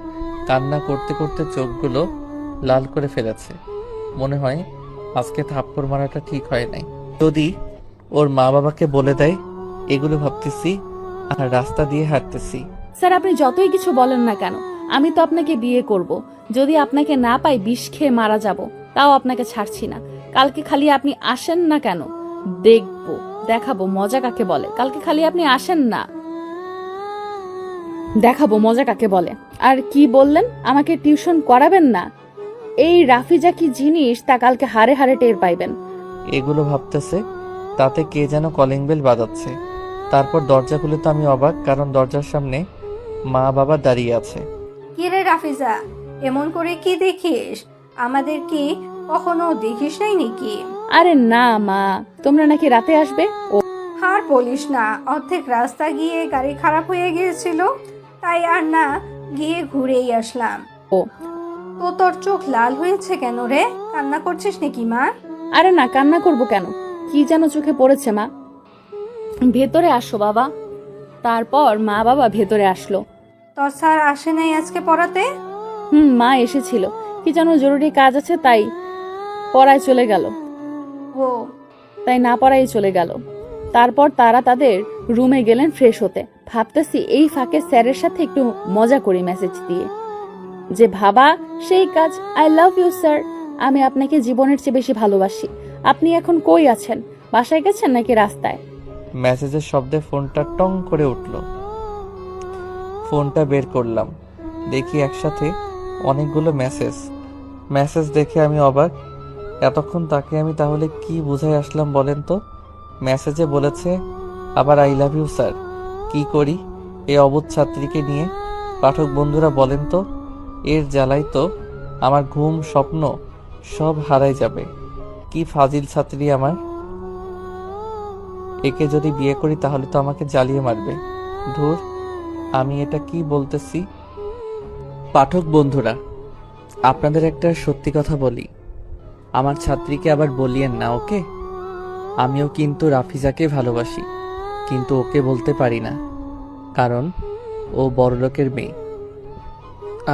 কান্না করতে করতে চোখগুলো লাল করে ফেলেছে। মনে হয় আজকে থাপ্পড় মারাটা ঠিক হয় নাই। যদি ওর মা বাবাকে বলে দেয় এগুলো ভাবতেছি, আর রাস্তা দিয়ে হাঁটতেছি। স্যার আপনি যতই কিছু বলেন না কেন, আমি তো আপনাকে বিয়ে করব। যদি আপনাকে না পাই বিষ খেয়ে মারা যাব, তাও আপনাকে ছাড়ছি না। কালকে খালি আপনি আসেন না কেন, দেখাবো মজা কাকে বলে। কালকে খালি আপনি আসেন না। দেখাবো মজা কাকে বলে। আর কি বললেন, আমাকে টিউশন করাবেন না? এই রাফিজা কি জিনিস তা কালকে হারে হারে টের পাইবেন। এগুলো ভাবতেছে, তাতে কে যেন কলিং বেল বাজাচ্ছে। তারপর দরজা খুলে তো আমি অবাক, কারণ দরজার সামনে মা বাবা দাঁড়িয়ে আছে। কি রে রাফিজা, এমন করে কি দেখিস? আমাদের কি কখনো দেখিস নাই নাকি? আরে না মা, তোমরা নাকি রাতে আসবে। ও আর বলিস না, অর্ধেক রাস্তা গিয়ে গাড়ি খারাপ হয়ে গিয়েছিল, তাই আর না গিয়ে ঘুরেই আসলাম। ও তো তোর চোখ লাল হয়েছে কেন রে? কান্না করছিস নাকি মা? আরে না, কান্না করব কেন? কি যেন চোখে পড়েছে মা। ভেতরে আসো বাবা। তারপর মা বাবা ভেতরে আসলো। তোর স্যার আসে নাই আজকে পড়াতে? মা এসেছিল, কি যেন জরুরি কাজ আছে তাই পড়ায় চলে গেল। ও তাই না পড়াই চলে গেল। তারপর তারা তাদের রুমে গেলেন ফ্রেশ হতে। ভাবতেছি এই ফাঁকে স্যারের সাথে একটু মজা করি মেসেজ দিয়ে, যে ভাবা সেই কাজ। আই লাভ ইউ স্যার, আমি আপনাকে জীবনের চেয়ে বেশি ভালোবাসি। আপনি এখন কই আছেন? বাসায় গেছেন নাকি রাস্তায়? মেসেজের শব্দে ফোনটা টং করে উঠল। ফোনটা বের করলাম, দেখি একসাথে অনেকগুলো মেসেজ দেখে আমি অবাক। এতক্ষণ তাকে আমি তাহলে কি বুঝাই আসলাম বলেন তো? মেসেজে বলেছে আবার আই লাভ ইউ স্যার। কি করি এই অবুধ ছাত্রীকে নিয়ে? পাঠক বন্ধুরা বলেন তো, এর জ্বালাই তো আমার ঘুম স্বপ্ন সব হারাই যাবে। কি ফাজিল ছাত্রী আমার। একে যদি বিয়ে করি তাহলে তো আমাকে জ্বালিয়ে মারবে। ধুর, আমি এটা কি বলতেছি। পাঠক বন্ধুরা, আপনাদের একটা সত্যি কথা বলি, আমার ছাত্রীকে আবার বলিয়েন না, ওকে? আমিও কিন্তু রাফিজাকে ভালোবাসি, কিন্তু ওকে বলতে পারি না, কারণ ও বড়লোকের মেয়ে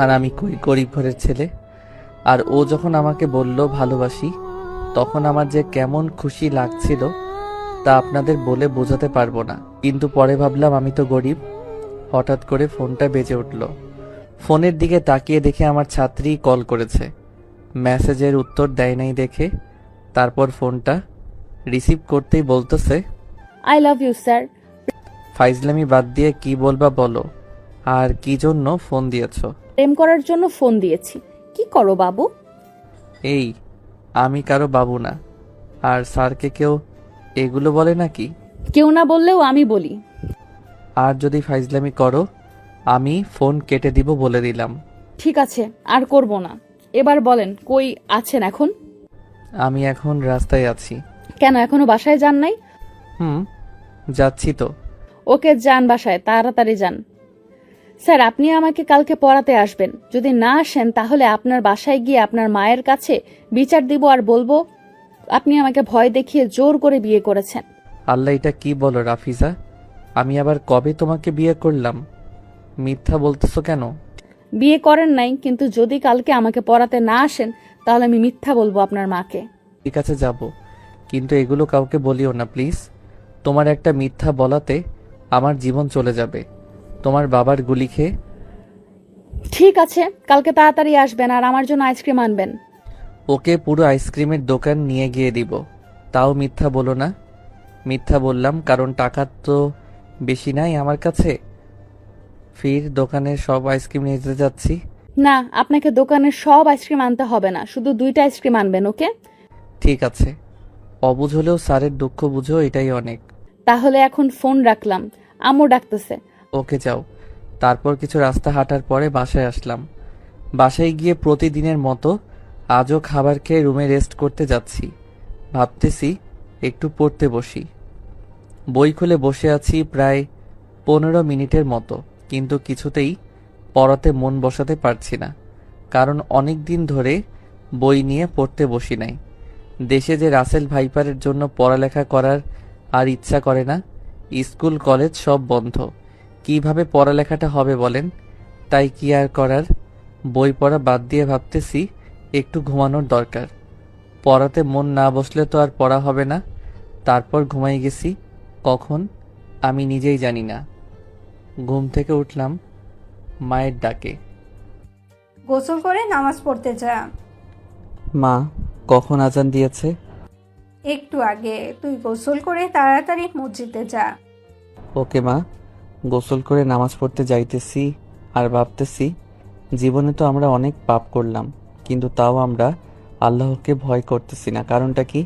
আর আমি গরিব ঘরের ছেলে। আর ও যখন আমাকে বলল ভালোবাসি, তখন আমার যে কেমন খুশি লাগছিল তা আপনাদের বলে বোঝাতে পারবো না। কিন্তু পরে ভাবলাম আমি তো গরিব। হঠাৎ করে ফোনটা বেজে উঠল। ফোনের দিকে তাকিয়ে দেখে আমার ছাত্রী কল করেছে। মেসেজের উত্তর দেয় নাই দেখে তারপর ফোনটা রিসিভ করতেই বলতেছে, আই লাভ ইউ স্যার। ফাইজলামি বাদ দিয়ে কি বলবা বলো, আর কি জন্য ফোন দিয়েছো? প্রেম করার জন্য ফোন দিয়েছি। কি করো বাবু? এই, আমি কারো বাবু না। আর স্যারকে কেউ এগুলো বলে নাকি? কেউ না বললেও আমি বলি। আর যদি ফাইজলামি করো আমি ফোন কেটে দিব বলে দিলাম। ঠিক আছে, আর করব না। এবার বলেন কই আছেন এখন? আমি এখন রাস্তায় আছি। কেন এখনো বাসায় যান নাই? যাচ্ছি তো। ওকে যান বাসায়, তাড়াতাড়ি যান। স্যার আপনি আমাকে কালকে পড়াতে আসবেন। যদি না আসেন তাহলে আপনার বাসায় গিয়ে আপনার মায়ের কাছে বিচার দিব আর বলবো আপনি আমাকে ভয় দেখিয়ে জোর করে বিয়ে করেছেন। আল্লাহ, এটা কি বলো রাফিজা? আমি আবার কবে তোমাকে বিয়ে করলাম? মিথ্যা বলতেছো কেন? বিয়ে করেন নাই, কিন্তু যদি কালকে আমাকে পড়াতে না আসেন তাহলে আমি মিথ্যা বলবো আপনার মাকে। ঠিক আছে, যাব, কিন্তু এগুলো কাউকে বলিও না প্লিজ। তোমার একটা মিথ্যা বলাতে আমার জীবন চলে যাবে, তোমার বাবার গুলি খেয়ে। ঠিক আছে, কালকে তাড়াতাড়ি আসবেন আর আমার জন্য আইসক্রিম আনবেন। ওকে পুরো আইসক্রিমের দোকান নিয়ে গিয়ে দিব, তাও মিথ্যা বলো না। মিথ্যা বললাম কারণ টাকা তো বেশি নাই আমার কাছে। ফির দোকানের সব আইসক্রিম নিয়ে যেতে যাচ্ছি। না, আপনাকে দোকানের সব আইসক্রিম আনতে হবে না, শুধু 2টা আইসক্রিম আনবেন, ওকে? ঠিক আছে, অবুঝ হলেও স্যারের দুঃখ বুঝো, এটাই অনেক। তাহলে এখন ফোন রাখলাম, আম্মু ডাকতেছে। ওকে যাও। তারপর কিছু রাস্তা হাঁটার পরে বাসায় আসলাম। বাসায় গিয়ে প্রতিদিনের মতো আজও খাবার খেয়ে রুমে রেস্ট করতে যাচ্ছি। ভাবতেছি একটু পড়তে বসি। বই খুলে বসে আছি প্রায় 15 মিনিটের মতো, কিন্তু কিছুতেই পড়াতে মন বসাতে পারছি না, কারণ অনেক দিন ধরে বই নিয়ে পড়তে বসি নাই। দেশে যে রাসেল ভাইপারের জন্য পড়ালেখা করার আর ইচ্ছা করে না। স্কুল কলেজ সব বন্ধ, কিভাবে পড়ালেখাটা হবে বলেন? তাই কি আর করার, বই পড়া বাদ দিয়ে ভাবতেছি একটু ঘুমানোর দরকার। পড়াতে মন না বসলে তো আর পড়া হবে না। তারপর ঘুমাই গেছি কখন আমি নিজেই জানি না। ঘুম থেকে উঠলাম মায়ের ডাকে। গোসল করে নামাজ পড়তে যা। মা, কখন আজান দিয়েছে? একটু আগে। তুই গোসল করে তাড়াতাড়ি মসজিদে যা। ওকে মা, গোসল করে নামাজ পড়তে যাইতেছি আর ভাবতেছি, জীবনে তো আমরা অনেক পাপ করলাম, কিন্তু তাও আমরা আল্লাহকে ভয় করতেছি না। কারণটা কি?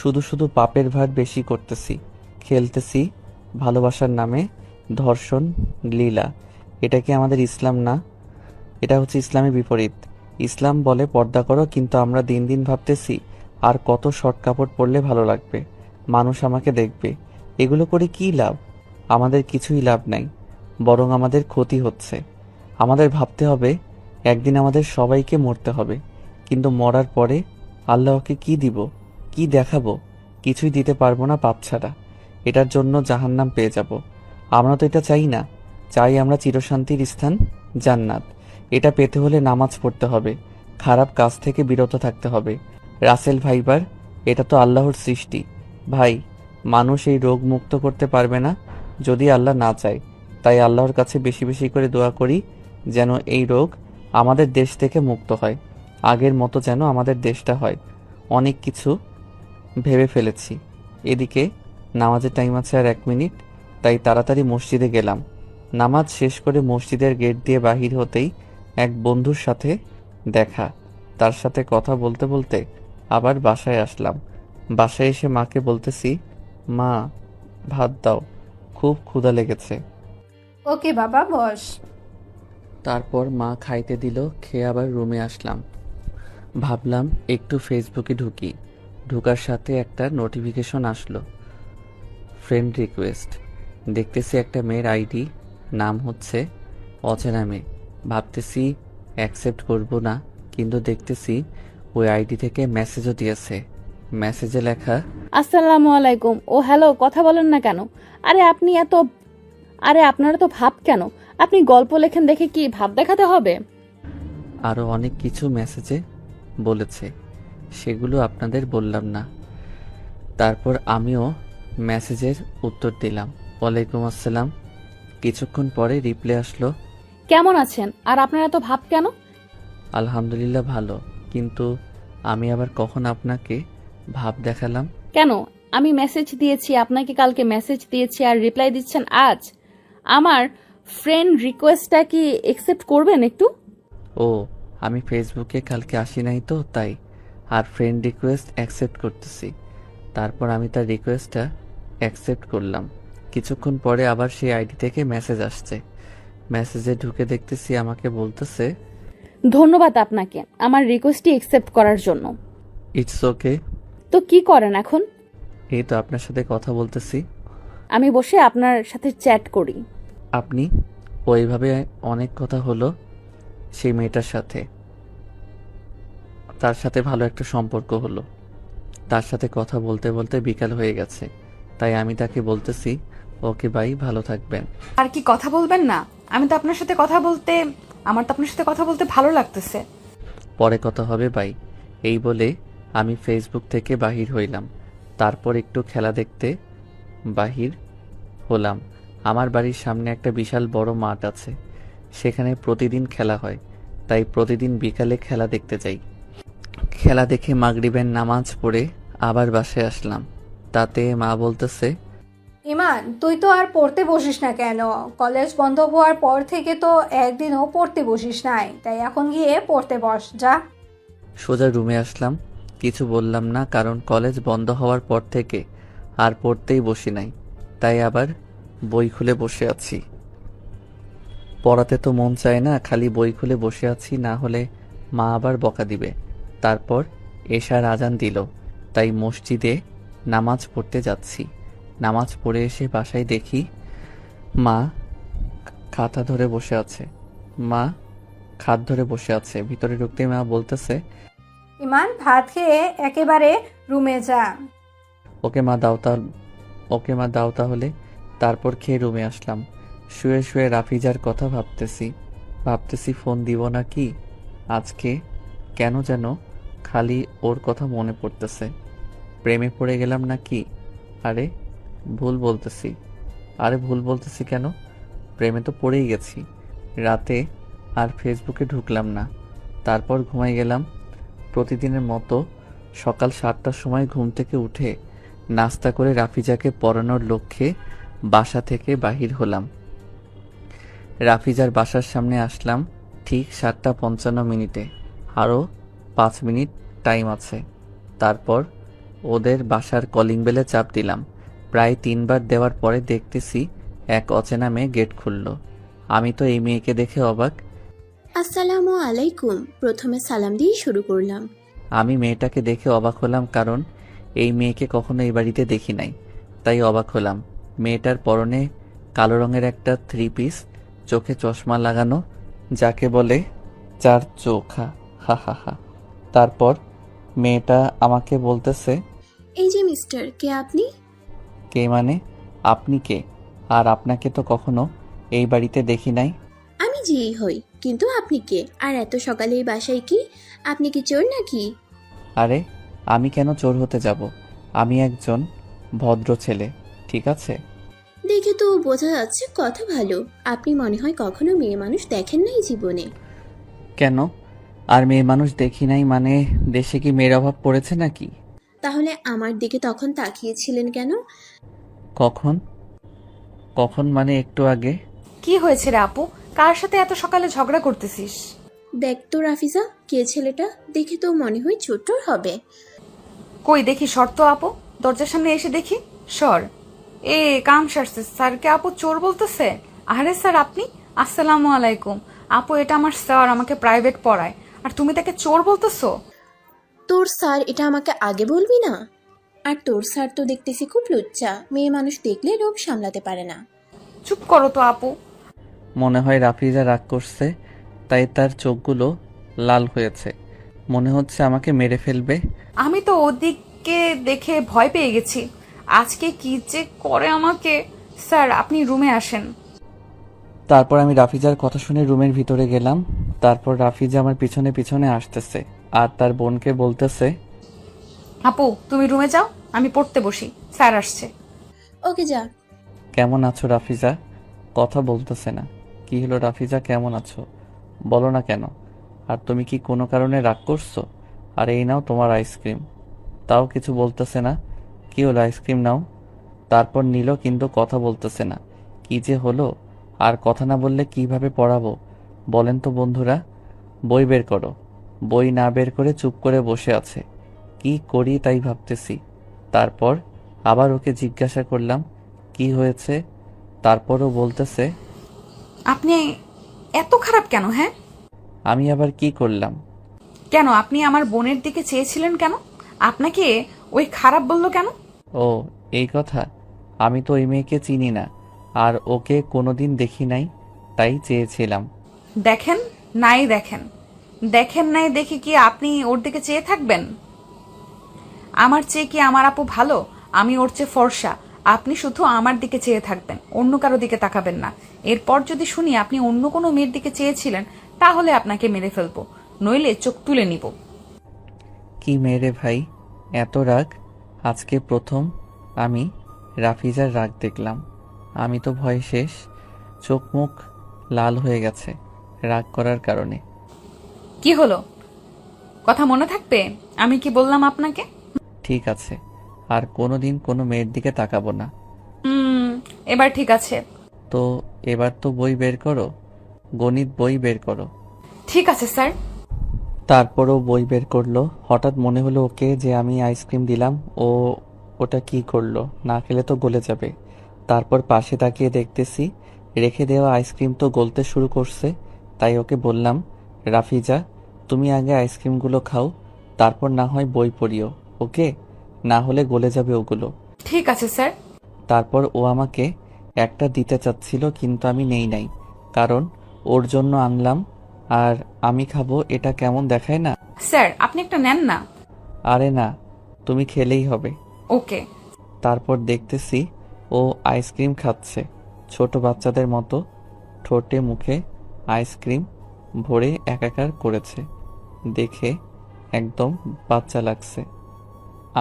শুধু শুধু পাপের ভার বেশি করতেছি, খেলতেছি ভালোবাসার নামে ধর্ষণ, লীলা। এটা কি আমাদের ইসলাম না? এটা হচ্ছে ইসলামের বিপরীত। ইসলাম বলে পর্দা করো, কিন্তু আমরা দিন দিন ভাবতেছি আর কত শর্ট কাপড় পরলে ভালো লাগবে, মানুষ আমাকে দেখবে। এগুলো করে কি লাভ? আমাদের কিছুই লাভ নাই, বরং আমাদের ক্ষতি হচ্ছে। আমাদের ভাবতে হবে একদিন আমাদের সবাইকে মরতে হবে, কিন্তু মরার পরে আল্লাহকে কি দিব, কি দেখাবো? কিছুই দিতে পারবো না পাপ ছাড়া। এটার জন্য জাহান্নাম পেয়ে যাব। আমরা তো এটা চাই না, চাই আমরা চিরশান্তির স্থান জান্নাত। এটা পেতে হলে নামাজ পড়তে হবে, খারাপ কাজ থেকে বিরত থাকতে হবে। রাসেল ভাইবার, এটা তো আল্লাহর সৃষ্টি ভাই। মানুষ এই রোগ মুক্ত করতে পারবে না যদি আল্লাহ না চায়। তাই আল্লাহর কাছে বেশি বেশি করে দোয়া করি যেন এই রোগ আমাদের দেশ থেকে মুক্ত হয়, আগের মতো যেন আমাদের দেশটা হয়। অনেক কিছু ভেবে ফেলেছি। এদিকে নামাজের টাইম আছে আর 1 মিনিট, তাই তাড়াতাড়ি মসজিদে গেলাম। নামাজ শেষ করে মসজিদের গেট দিয়ে বাহির হতেই এক বন্ধুর সাথে দেখা। তার সাথে কথা বলতে বলতে আবার বাসায় আসলাম। বাসায় এসে মাকে বলতেছি, মা ভাত দাও, খুব ক্ষুধা লেগেছে। ওকে বাবা, বস। তারপর মা খাইতে দিল, খেয়ে আবার রুমে আসলাম। ভাবলাম একটু ফেসবুকে ঢুকি। ঢোকার সাথে একটা নোটিফিকেশন আসলো, ফ্রেন্ড রিকোয়েস্ট। দেখতেছি একটা মেয়ের আইডি, নাম হচ্ছে অচেনা মেয়ে। ভাবতেছি অ্যাকসেপ্ট করব না, কিন্তু দেখতেছি ওই আইডি থেকে মেসেজও দিয়েছে। মেসেজে লেখা, আসসালামু আলাইকুম। ও হ্যালো, কথা বলেন না কেন? আরে আপনারা তো ভাব কেন? আপনি গল্প লেখেন দেখে কি ভাব দেখাতে হবে? আরও অনেক কিছু মেসেজে বলেছে, সেগুলো আপনাদের বললাম না। তারপর আমিও মেসেজের উত্তর দিলাম, ওয়ালাইকুম আসসালাম। কিছুক্ষণ পরে রিপ্লাই আসলো, কেমন আছেন? আর আপনারা তো ভাব কেন? আলহামদুলিল্লাহ ভালো, কিন্তু আমি আবার কখন আপনাকে ভাব দেখালাম? কেন? আমি মেসেজ দিয়েছি আপনাকে, কালকে মেসেজ দিয়েছি আর রিপ্লাই দিচ্ছেন আজ। আমার ফ্রেন্ড রিকোয়েস্টটা কি একসেপ্ট করবেন একটু? ও, আমি ফেসবুকে কালকে আসি নাই তো তাই। আর ফ্রেন্ড রিকোয়েস্ট অ্যাকসেপ্ট করতেছি। তারপর আমি তার রিকোয়েস্টটা অ্যাকসেপ্ট করলাম। কিছুক্ষণ পরে আবার সেই আইডি থেকে মেসেজ আসছে। মেসেজে ঢুকে দেখতেছি আমাকে বলতেছে, ধন্যবাদ আপনাকে আমার রিকোয়েস্টটি একসেপ্ট করার জন্য। It's okay. তো কি করেন এখন? এই তো আপনার সাথে কথা বলতেছি। আমি বসে আপনার সাথে চ্যাট করি। আপনি? ওইভাবে অনেক কথা হলো সেই মেয়েটার সাথে। তার সাথে ভালো একটা সম্পর্ক হলো। তার সাথে কথা বলতে বলতে বিকাল হয়ে গেছে, তাই আমি তাকে বলতেছি, ওকে বাই, ভালো থাকবেন। আর কি কথা বলবেন না? আমার তো আপনার সাথে কথা বলতে ভালো লাগতেছে। পরে কথা হবে বাই। এই বলে আমি ফেসবুক থেকে বাহির হইলাম। তারপর একটু খেলা দেখতে বাহির হলাম। আমার বাড়ির সামনে একটা বিশাল বড় মাঠ আছে, সেখানে প্রতিদিন খেলা হয়, তাই প্রতিদিন বিকালে খেলা দেখতে যাই। খেলা দেখে মাগরিবের নামাজ পড়ে আবার বাসায় আসলাম। তাতে মা বলতেছে, ইমান, তুই তো আর পড়তে বসিস না কেন? কলেজ বন্ধ হওয়ার পর থেকে তো একদিনও পড়তে বসিস নাই, তাই এখন গিয়ে পড়তে বস যা। সোজা রুমে আসলাম। কিছু বললাম না, কারণ কলেজ বন্ধ হওয়ার পর থেকে আর পড়তেই বসি নাই, তাই আবার বই খুলে বসে আছি। পড়াতে তো মন চায় না, খালি বই খুলে বসে আছি, না হলে মা আবার বকা দিবে। তারপর এশার আজান দিল, তাই মসজিদে নামাজ পড়তে যাচ্ছি। নামাজ পড়ে এসে বাসায় দেখি মা খাতা ধরে বসে আছে। খাট ধরে বসে আছে। ভিতরে ঢুকতে মা বলতেছে, ইমান, ভাত খেয়ে একেবারে রুমে যা। ওকে মা দাও তাহলে। তারপর খেয়ে রুমে আসলাম। শুয়ে শুয়ে রাফিজার কথা ভাবতেছি ফোন দিব না কি আজকে, কেন যেন খালি ওর কথা মনে পড়তেছে। প্রেমে পড়ে গেলাম না কি? ভুল বলতেছি কেন? প্রেমে তো পড়েই গেছি। রাতে আর ফেসবুকে ঢুকলাম না, তারপর ঘুমাই গেলাম। প্রতিদিনের মতো সকাল 7টার সময় ঘুম থেকে উঠে নাস্তা করে রাফিজাকে পড়ানোর লক্ষ্যে বাসা থেকে বাহির হলাম। রাফিজার বাসার সামনে আসলাম ঠিক 7:55। আরও 5 মিনিট টাইম আছে। তারপর ওদের বাসার কলিং বেলে চাপ দিলাম। প্রায় 3বার দেওয়ার পরে দেখতেছি এক অচেনা মেয়ে গেট খুলল। আমি তো এই মেয়েকে দেখে অবাক। আসসালামু আলাইকুম। প্রথমে সালাম দিয়ে শুরু করলাম। আমি মেয়েটাকে দেখে অবাক হলাম, কারণ এই মেয়েকে কখনো এই বাড়িতে দেখি নাই, তাই অবাক হলাম। মেয়েটার পরনে কালো রঙের একটা 3 পিস, চোখে চশমা লাগানো, যাকে বলে 4 চোখা। হা হা হা। তারপর মেয়েটা আমাকে বলতেছে, এই যে মিস্টার, কে আপনি? কে মানে? আপনি কে? আর আপনাকে তো কখনো এই বাড়িতে দেখি নাই। আমি যেই হই, কিন্তু আপনি কে? আর এত সকালে এই বাসায় কি? আপনি কি চোর নাকি? আরে আমি কেন চোর হতে যাব? আমি একজন ভদ্র ছেলে, ঠিক আছে? দেখে তো বোঝা যাচ্ছে কথা ভালো। আপনি মনে হয় কখনো মেয়ে মানুষ দেখেন নাই জীবনে। কেন? আর মেয়ে মানুষ দেখি নাই মানে দেশে কি মেয়ের অভাব পড়েছে নাকি? তাহলে আমার দিকে তখন তাকিয়েছিলেন কেন? কখন? কখন মানে একটু আগে। কি হয়েছে রে আপু? কার সাথে এত সকালে ঝগড়া করতেছিস? দেখ তো রাফিজা, কে ছেলেটা? দেখে তো মনে হয় ছোট হবে। কই দেখি, সর তো আপু, দরজার সামনে এসে দেখি, সর। এ কাম সারছে, স্যারকে আপু চোর বলতেছে? আরে স্যার আপনি? আসসালামু আলাইকুম। আপু, এটা আমার স্যার, আমাকে প্রাইভেট পড়ায়, আর তুমি তাকে চোর বলতেছো? তোর স্যার এটা আমাকে আগে বলবি না? আর তোর স্যার তো দেখতেছি খুব লুচ্চা, মেয়ে মানুষ দেখলে রোগ সামলাতে পারে না। চুপ করো তো আপু। মনে হয় রাফিজা রাগ করছে, তাই তার চোখগুলো লাল হয়েছে। মনে হচ্ছে আমাকে মেরে ফেলবে। আমি তো ওদিকে দেখে ভয় পেয়ে গেছি। আজকে কি যে করে আমাকে। স্যার আপনি রুমে আসেন। তারপর আমি রাফিজার কথা শুনে রুমের ভিতরে গেলাম। তারপর রাফিজা আমার পিছনে পিছনে আসতেছে আর তার বোনকে বলতেছে, আপু তুমি রুমে যাও, আমি পড়তে বসি, স্যার আসছে। ওকে যা। কেমন আছো রাফিজা? কথা বলতেছে না। কি হলো রাফিজা, কেমন আছো? বলো না কেন? আর তুমি কি কোনো কারণে রাগ করছো? আর এই নাও তোমার আইসক্রিম। তাও কিছু বলতেছে না। কি হলো, আইসক্রিম নাও। তারপর নিল, কিন্তু কথা বলতেছে না। কি যে হলো! আর কথা না বললে কিভাবে পড়াবো বলেন তো বন্ধুরা? বই বের করো। বই না বের করে চুপ করে বসে আছে। কি করি তাই ভাবতেছি। তারপর আবার ওকে জিজ্ঞাসা করলাম, কি হয়েছে? তারপরও বলতেছে, আপনি এত খারাপ কেন? হ্যাঁ, আমি আবার কি করলাম? কেন আপনি আমার বোনের দিকে চেয়েছিলেন কেন? আপনাকে ওই খারাপ বললো কেন? ও, এই কথা। আমি তো ওই মেয়েকে চিনি না, আর ওকে কোনোদিন দেখি নাই, তাই চেয়েছিলাম। দেখেন নাই দেখেন, দেখেন নাই দেখে কি আপনি ওর দিকে চেয়ে থাকবেন? আমার চেয়ে কি আমার আপু ভালো? আমি ওর চেয়ে ফর্সা। আপনি শুধু আমার দিকে চেয়ে থাকবেন, অন্য কারো দিকে তাকাবেন না। এরপর যদি শুনি আপনি অন্য কোনো মেয়ের দিকে চেয়েছিলেন, তাহলে আপনাকে মেরে ফেলবো, নইলে চোখ তুলে নিব। কি মেরে ভাই, এত রাগ! আজকে প্রথম আমি রাফিজার রাগ দেখলাম। আমি তো ভয় শেষ। চোখ মুখ লাল হয়ে গেছে রাগ করার কারণে। কি হলো? কথা মনে থাকবে আমি কি বললাম আপনাকে? ঠিক আছে, আর কোনোদিন কোনো মেয়ের দিকে তাকাবো না। হুম, এবার ঠিক আছে। তো এবার তো বই বের করো, গণিত বই বের করো। ঠিক আছে স্যার। তারপরও বই বের করলো। হঠাৎ মনে হলো ওকে যে আমি আইসক্রিম দিলাম, ও ওটা কি করলো? না খেলে তো গলে যাবে। তারপর পাশে তাকিয়ে দেখতেছি রেখে দেওয়া আইসক্রিম তো গলতে শুরু করছে। তাই ওকে বললাম, রাফিজা তুমি আগে আইসক্রিমগুলো খাও, তারপর না হয় বই পড়িও, ওকে? না হলে গলে যাবে ওগুলো। ঠিক আছে স্যার। তারপর ও আমাকে একটা দিতে চাচ্ছিল, কিন্তু আমি নেই নাই, কারণ ওর জন্য আনলাম আর আমি খাবো, এটা কেমন দেখায় না? স্যার আপনি একটা নেন না। আরে না, তুমি খেলেই হবে। ওকে। তারপর দেখতেছি ও আইসক্রিম খাচ্ছে ছোট বাচ্চাদের মতো, ঠোঁটে মুখে আইসক্রিম ভরে একাকার করেছে। দেখে একদম বাচ্চা লাগছে।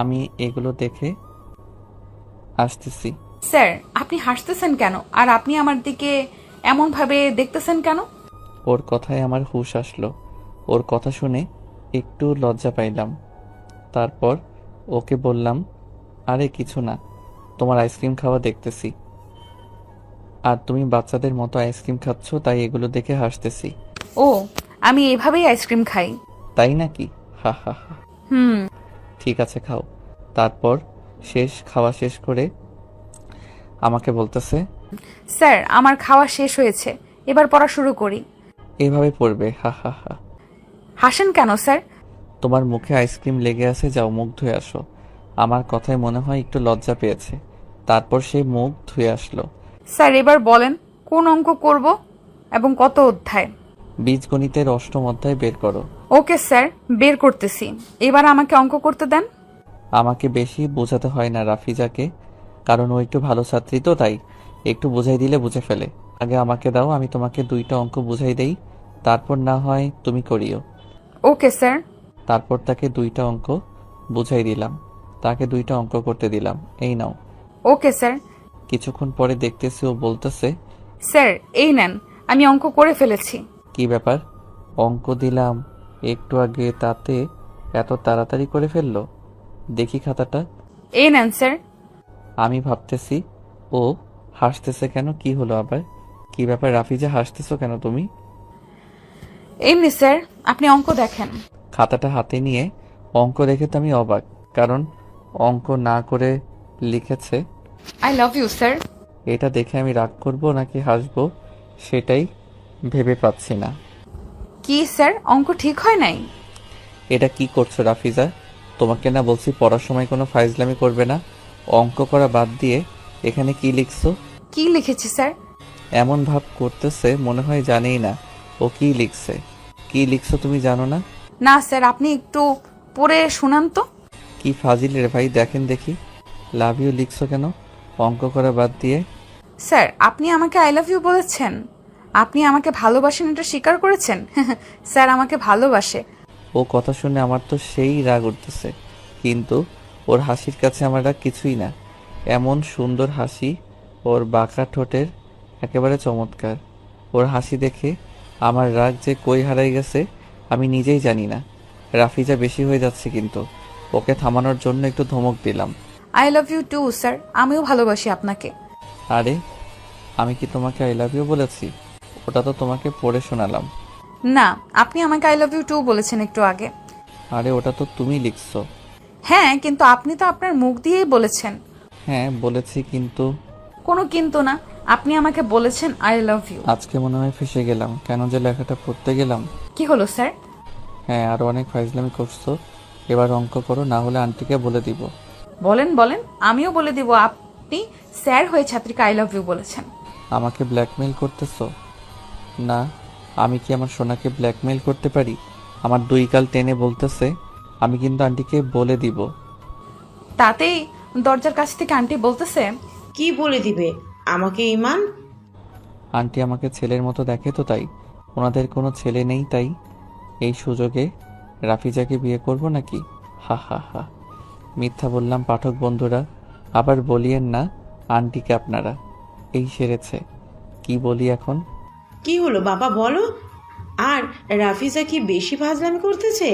আমি এগুলো দেখে আসতেছি। স্যার আপনি হাসতেছেন কেন? আর আপনি আমার দিকে এমন ভাবে দেখতেছেন কেন? ওর কথায় আমার হুঁশ আসলো। ওর কথা শুনে একটু লজ্জা পাইলাম। তারপর ওকে বললাম, আরে কিছু না, তোমার আইসক্রিম খাওয়া দেখতেছি। আর তুমি বাচ্চাদের মতো আইসক্রিম খাচ্ছ, তাই এগুলো দেখে হাসতেছি। ও, আমি এভাবেই আইসক্রিম খাই। তাই নাকি? হা হা হা। হুম। ঠিক আছে, খাও। তারপর খাওয়া শেষ করে আমাকে বলতেছে, স্যার, আমার খাওয়া শেষ হয়েছে, এবার পড়া শুরু করি। এভাবে পড়বে? হা হা হা। হাসেন কেন স্যার? তোমার মুখে আইসক্রিম লেগে আছে, যাও মুখ ধুয়ে আসো। আমার কথায় মনে হয় একটু লজ্জা পেয়েছে। তারপর সে মুখ ধুয়ে আসলো। স্যার, এবার বলেন কোন অঙ্ক করব এবং কত অধ্যায়? বীজগণিতের অষ্টম অধ্যায় বের করো। ওকে স্যার, বের করতেছি। এবার আমাকে অঙ্ক করতে দেন। আমাকে বেশি বোঝাতে হয় না রাফিজাকে, কারণ ও একটু ভালো ছাত্রী তো, তাই একটু বুঝাই দিলে বুঝে ফেলে। আগে আমাকে দাও, আমি তোমাকে 2টা অঙ্ক বুঝাই দেই, তারপর না হয় তুমি করিও। Okay sir. তারপর তাকে 2টা অঙ্ক বুঝাই দিলাম, তাকে 2টা অঙ্ক করতে দিলাম। এই নাও। Okay sir. কিছুক্ষণ পরে দেখতেছি ও বলতেছে, স্যার, এই নেন, আমি অঙ্ক করে ফেলেছি। কি ব্যাপার, অঙ্ক দিলাম একটু আগে, তাতে এত তাড়াতাড়ি করে ফেললো? দেখি খাতাটা। এই নেন স্যার। আমি ভাবতেছি ও হাসতেছে কেন, কি হলো আবার? কি ব্যাপার রাফিজা, হাসতেছো কেন তুমি? এমনি স্যার, আপনি অঙ্ক দেখেন। খাতাটা হাতে নিয়ে অঙ্ক দেখে তো আমি অবাক, কারণ অঙ্ক না করে লিখেছে। I love you sir. এটা দেখে আমি রাগ করব নাকি হাসবো সেটাই ভেবে পাচ্ছি না। কি স্যার, অঙ্ক ঠিক হয় নাই? এটা কি করছো রাফিজা? তোমাকে না বলছি পড়ার সময় কোনো ফাইজলামি করবে না? অঙ্ক করা বাদ দিয়ে এখানে কি লিখছো? কি লিখেছি স্যার? এমন ভাব করতেছে মনে হয় জানেই না ও কি লিখছে। কি লিখছো তুমি জানো না? না স্যার, আপনি একটু পড়ে শোনান তো। কি ফাজিল রে ভাই, দেখেন দেখি। লাভ ইউ লিখছো কেন অঙ্ক করা বাদ দিয়ে? স্যার, আপনি আমাকে আই লাভ ইউ বলেছেন? আপনি আমাকে ভালোবাসেন এটা স্বীকার করেছেন? স্যার আমাকে ভালোবাসে। ও কথা শুনে আমার তো সেই রাগ উঠতেছে, কিন্তু ওর হাসির কাছে আমার রাগ কিছুই না। এমন সুন্দর হাসি, ওর বাঁকা ঠোঁটের, একেবারে চমৎকার। ওর হাসি দেখে আমার রাগ যে কই হারাই গেছে আমি নিজেই জানি না। রাফিজা বেশি হয়ে যাচ্ছে, কিন্তু ওকে থামানোর জন্য একটু ধমক দিলাম। I love you too sir, আমিও ভালোবাসি আপনাকে। আরে, আমি কি তোমাকে আই লাভ ইউ বলেছি? ওটা তো তোমাকে পড়ে শোনালাম। না, আপনি আমাকে আই লাভ ইউ টু বলেছেন একটু আগে। আরে ওটা তো তুমি লিখছো। হ্যাঁ, কিন্তু আপনি তো আপনার মুখ দিয়েই বলেছেন। হ্যাঁ বলেছি, কিন্তু কোনো কিন্তু না, আপনি আমাকে বলেছেন আই লাভ ইউ। আজকে মনে হয় ফেসে গেলাম, কেন যে লেখাটা পড়তে গেলাম। কি হলো স্যার? হ্যাঁ, আরো অনেক ফাইজলামি করছো। এবার অঙ্ক করো, না হলে আন্টিকে বলে দিব। বলেন বলেন, আমিও বলে দিব আপনি স্যার হয়ে ছাত্রীকে আই লাভ ইউ বলেছেন। আমাকে ব্ল্যাকমেইল করতেছো? না, আমি কি আমার সোনাকে ব্ল্যাকমেইল করতে পারি? আমার 2 গাল টেনে বলতেছে, আমি কিন্তু আন্টিকে বলে দিব। তাতেই দরজার কাছ থেকে আন্টি বলতেছে, কি বলে দিবে আমাকে ইমান? আন্টি আমাকে ছেলের মতো দেখে তো, তাই। ওনাদের কোনো ছেলে নেই, তাই এই সুযোগে রাফিজাকে বিয়ে করব নাকি? হা হা হা। মিথ্যা বললাম পাঠক বন্ধুরা, আবার বলিয়েন না আন্টিকে আপনারা। এই সেরেছে, কি বলি এখন? কি হলো বাবা বলো। আর রাফিজা কি বেশি ফাজলামি করতেছে?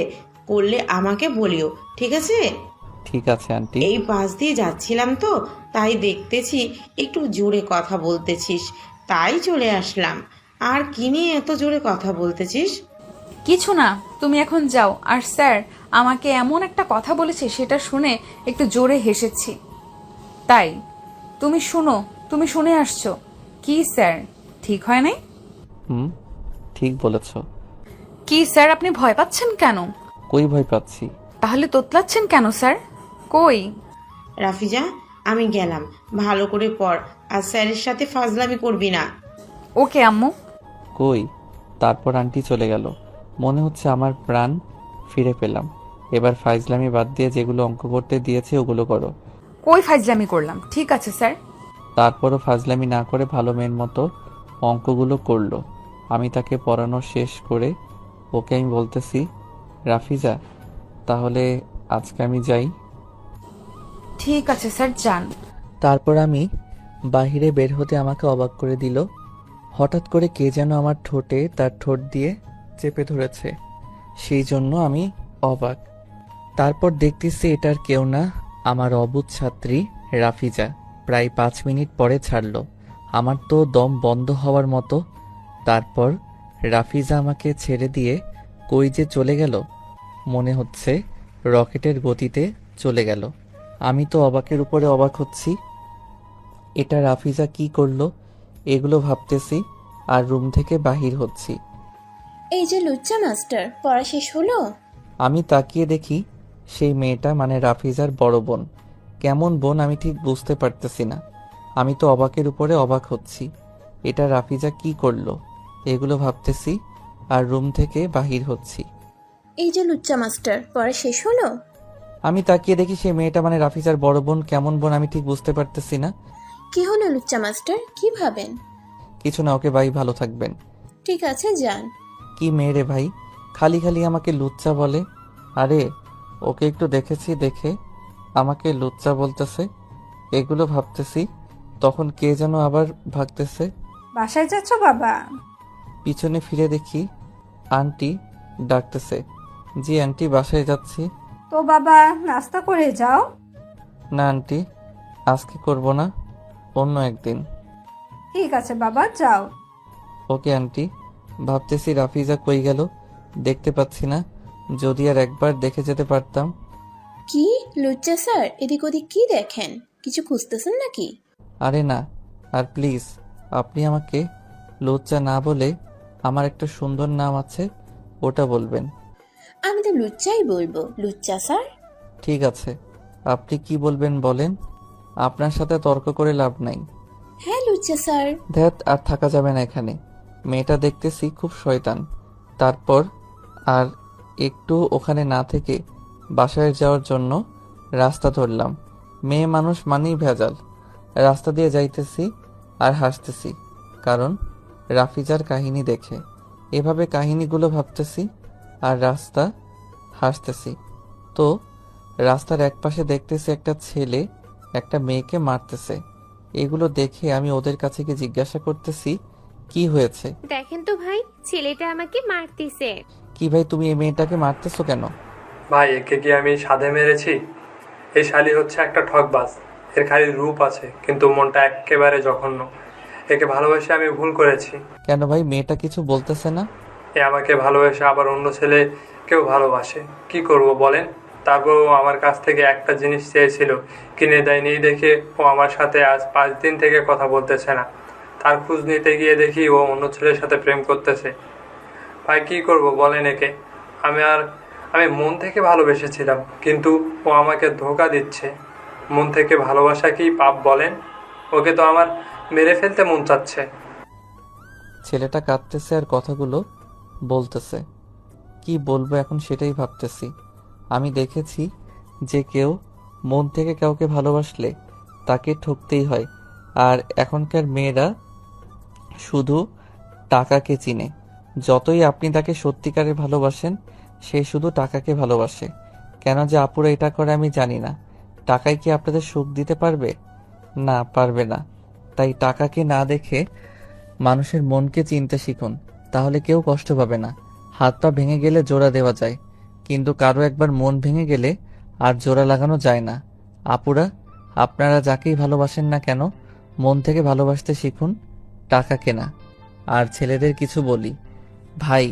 করলে আমাকে বলিও, ঠিক আছে? ঠিক আছে আন্টি। এই পাশ দিয়ে যাচ্ছিলাম তো, তাই দেখতেছি একটু জোরে কথা বলতেছিস, তাই চলে আসলাম। আর কি নিয়ে এত জোরে কথা বলতেছিস? কিছু না, তুমি এখন যাও। আর স্যার আমাকে এমন একটা কথা বলেছে, সেটা শুনে একটু জোরে হেসেছি। তাই তুমি শুনে আসছো। কি স্যার, ঠিক হয় নাই? হুম, ঠিক বলেছ। কি স্যার, আপনি ভয় পাচ্ছেন কেন? কই ভয় পাচ্ছি? তাহলে তোতলাচ্ছেন কেন স্যার? কই? রাফিজা, আমি গেলাম, ভালো করে পড়, আর স্যারের সাথে ফাজলামি করবি না। ওকে আম্মু। কই? তারপর আন্টি চলে গেল। মনে হচ্ছে আমার প্রাণ ফিরে পেলাম। এবার ফাইজলামি বাদ দিয়ে যেগুলো অঙ্ক করতে দিয়েছে ওগুলো করো। কই ফাজলামি করলাম? ঠিক আছে স্যার। তারপরও ফাজলামি না করে ভালো মেয়ের মতো অঙ্কগুলো করলো। আমি তাকে পড়ানো শেষ করে ওকে আমি বলতেছি, রাফিজা তাহলে আজকে আমি যাই। ঠিক আছে স্যার, যান। তারপর আমি বাহিরে বের হতে আমাকে অবাক করে দিল। হঠাৎ করে কে যেন আমার ঠোঁটে তার ঠোঁট দিয়ে চেপে ধরেছে, সেই জন্য আমি অবাক। তারপর দেখতেছি এটার কেউ না, আমার অবুঝ ছাত্রী রাফিজা। প্রায় 5 মিনিট পরে ছাড়লো। আমার তো দম বন্ধ হওয়ার মতো। তারপর রাফিজা আমাকে ছেড়ে দিয়ে কই যে চলে গেল, মনে হচ্ছে রকেটের গতিতে চলে গেল। আমি তো অবাকের উপরে অবাক হচ্ছি। এটা রাফিজা কি করলো এগুলো ভাবতেছি আর রুম থেকে বাহির হচ্ছি। এই যে লুচ্চা মাস্টার, পড়া শেষ হলো? আমি তাকিয়ে দেখি সেই মেয়েটা মানে রাফিজার বড় বোন। কেমন বোন আমি ঠিক বুঝতে পারতেছি না। আমি তো অবাকের উপরে অবাক হচ্ছি। এটা রাফিজা কি করলো এগুলো ভাবতেছি আর রুম থেকে বাহির হচ্ছি। এই যে লুচ্চা মাস্টার, পড়া শেষ হলো? আমি তাকিয়ে দেখি সেই মেয়েটা মানে রাফিজার বড় বোন। কেমন বোন আমি ঠিক বুঝতে পারতেছি না। কি হলো লুচ্চা মাস্টার, কি ভাবেন? কিছু না, ওকে ভাই, ভালো থাকবেন। ঠিক আছে, যান। কি মেয়ে রে ভাই, খালি খালি আমাকে লুচ্চা বলে। আরে ওকে একটু দেখেছি দেখে আমাকে লুচ্চা বলতেছে। এগুলো ভাবতেছি তখন কে যেন আবার ভাগতেছে। বাসায় যাচ্ছ বাবা? পিছনে ফিরে দেখি আন্টি ডাকতেছে। জি আন্টি, বাসায় যাচ্ছি। তো বাবা নাস্তা করে যাও। না আন্টি, আজকে করব না, অন্য একদিন। ঠিক আছে বাবা, যাও। Okay aunty. ভাবতেছি রাফিজা কই গেল, দেখতে পাচ্ছি না। যদি আর একবার দেখে যেতে পারতাম। কি লুচ্চা স্যার, এদিক ওদিক কি দেখেন? কিছু খুঁজতেছেন নাকি? আরে না, আর প্লিজ আপনি আমাকে লজ্জা না বলে আমার একটা সুন্দর নাম আছে ওটা বলবেন। আমি তো লুচ্চাই বলবো, লুচ্চা স্যার। ঠিক আছে, আপনি কি বলবেন বলেন। আপনার সাথে তর্ক করে লাভ নাই। হ্যাঁ লুচ্চা স্যার। ধ্যাত, আর থাকা যাবে না এখানে। মেয়েটা দেখতেছি খুব শয়তান। তারপর আর একটু ওখানে না থেকে বাসায় যাওয়ার জন্য রাস্তা ধরলাম। মেয়ে মানুষ মানেই ভেজাল। রাস্তা দিয়ে যাইতেছি আর হাসতেছি, কারণ রাফিজার কাহিনী দেখে। এভাবে কাহিনীগুলো ভাবতেছি আর রাস্তা হাসতেছি। তো রাস্তার একপাশে দেখতেছি একটা ছেলে একটা মেয়েকে মারতেছে। এগুলো দেখে আমি ওদের কাছে গিয়ে জিজ্ঞাসা করতেছি কি হয়েছে। দেখেন তো ভাই, ছেলেটা আমাকে মারতিছে। কি ভাই, তুমি এই মেয়েটাকে মারতেছো কেন? ভাই, একে কি আমি সাধে মেরেছি? এই শালি হচ্ছে একটা ঠকবাজ। এর খালি রূপ আছে কিন্তু মনটা একেবারে জঘন্য। একে ভালোবেসে আমি ভুল করেছি। কেন ভাই, মেয়েটা কিছু বলতেছে না? এ আমাকে ভালোবেসে আবার অন্য ছেলে কেউ ভালোবাসে, কি করব বলেন? তারপর ও আমার কাছ থেকে একটা জিনিস চেয়েছিল, কিনে দেয়নি দেখে ও আমার সাথে আজ 5 দিন থেকে কথা বলতেছে না। তার খোঁজ নিতে গিয়ে দেখি ও অন্য ছেলের সাথে প্রেম করতেছে। ভাই কি করব বলেন একে? আমি মন থেকে ভালোবেসেছিলাম, কিন্তু ও আমাকে ধোঁকা দিচ্ছে। মন থেকে ভালোবাসা কি পাপ বলেন? ওকে তো আমার মেরে ফেলতে মন চাচ্ছে। ছেলেটা কাঁদতেছে আর কথাগুলো বলতেছে। কি বলবো এখন সেটাই ভাবতেছি। আমি দেখেছি যে কেউ মন থেকে কাউকে ভালোবাসলে তাকে ঠকতেই হয়। আর এখনকার মেয়েরা শুধু টাকাকে চিনে। যতই আপনি তাকে সত্যিকারে ভালোবাসেন, সে শুধু টাকাকে ভালোবাসে। কেন যে আপুরা এটা করে আমি জানি না। টাকায় কি আপনাদের সুখ দিতে পারবে? না, পারবে না। তাই টাকাকে না দেখে মানুষের মনকে চিনতে শিখুন, তাহলে কেউ কষ্ট পাবে না। হাত পা ভেঙে গেলে জোড়া দেওয়া যায়, কিন্তু কারো একবার মন ভেঙে গেলে আর জোড়া লাগানো যায় না। আপুরা, আপনারা যাকেই ভালোবাসেন না কেন, মন থেকে ভালোবাসতে শিখুন, টাকাকে না। আর ছেলেদের কিছু বলি, ভাই,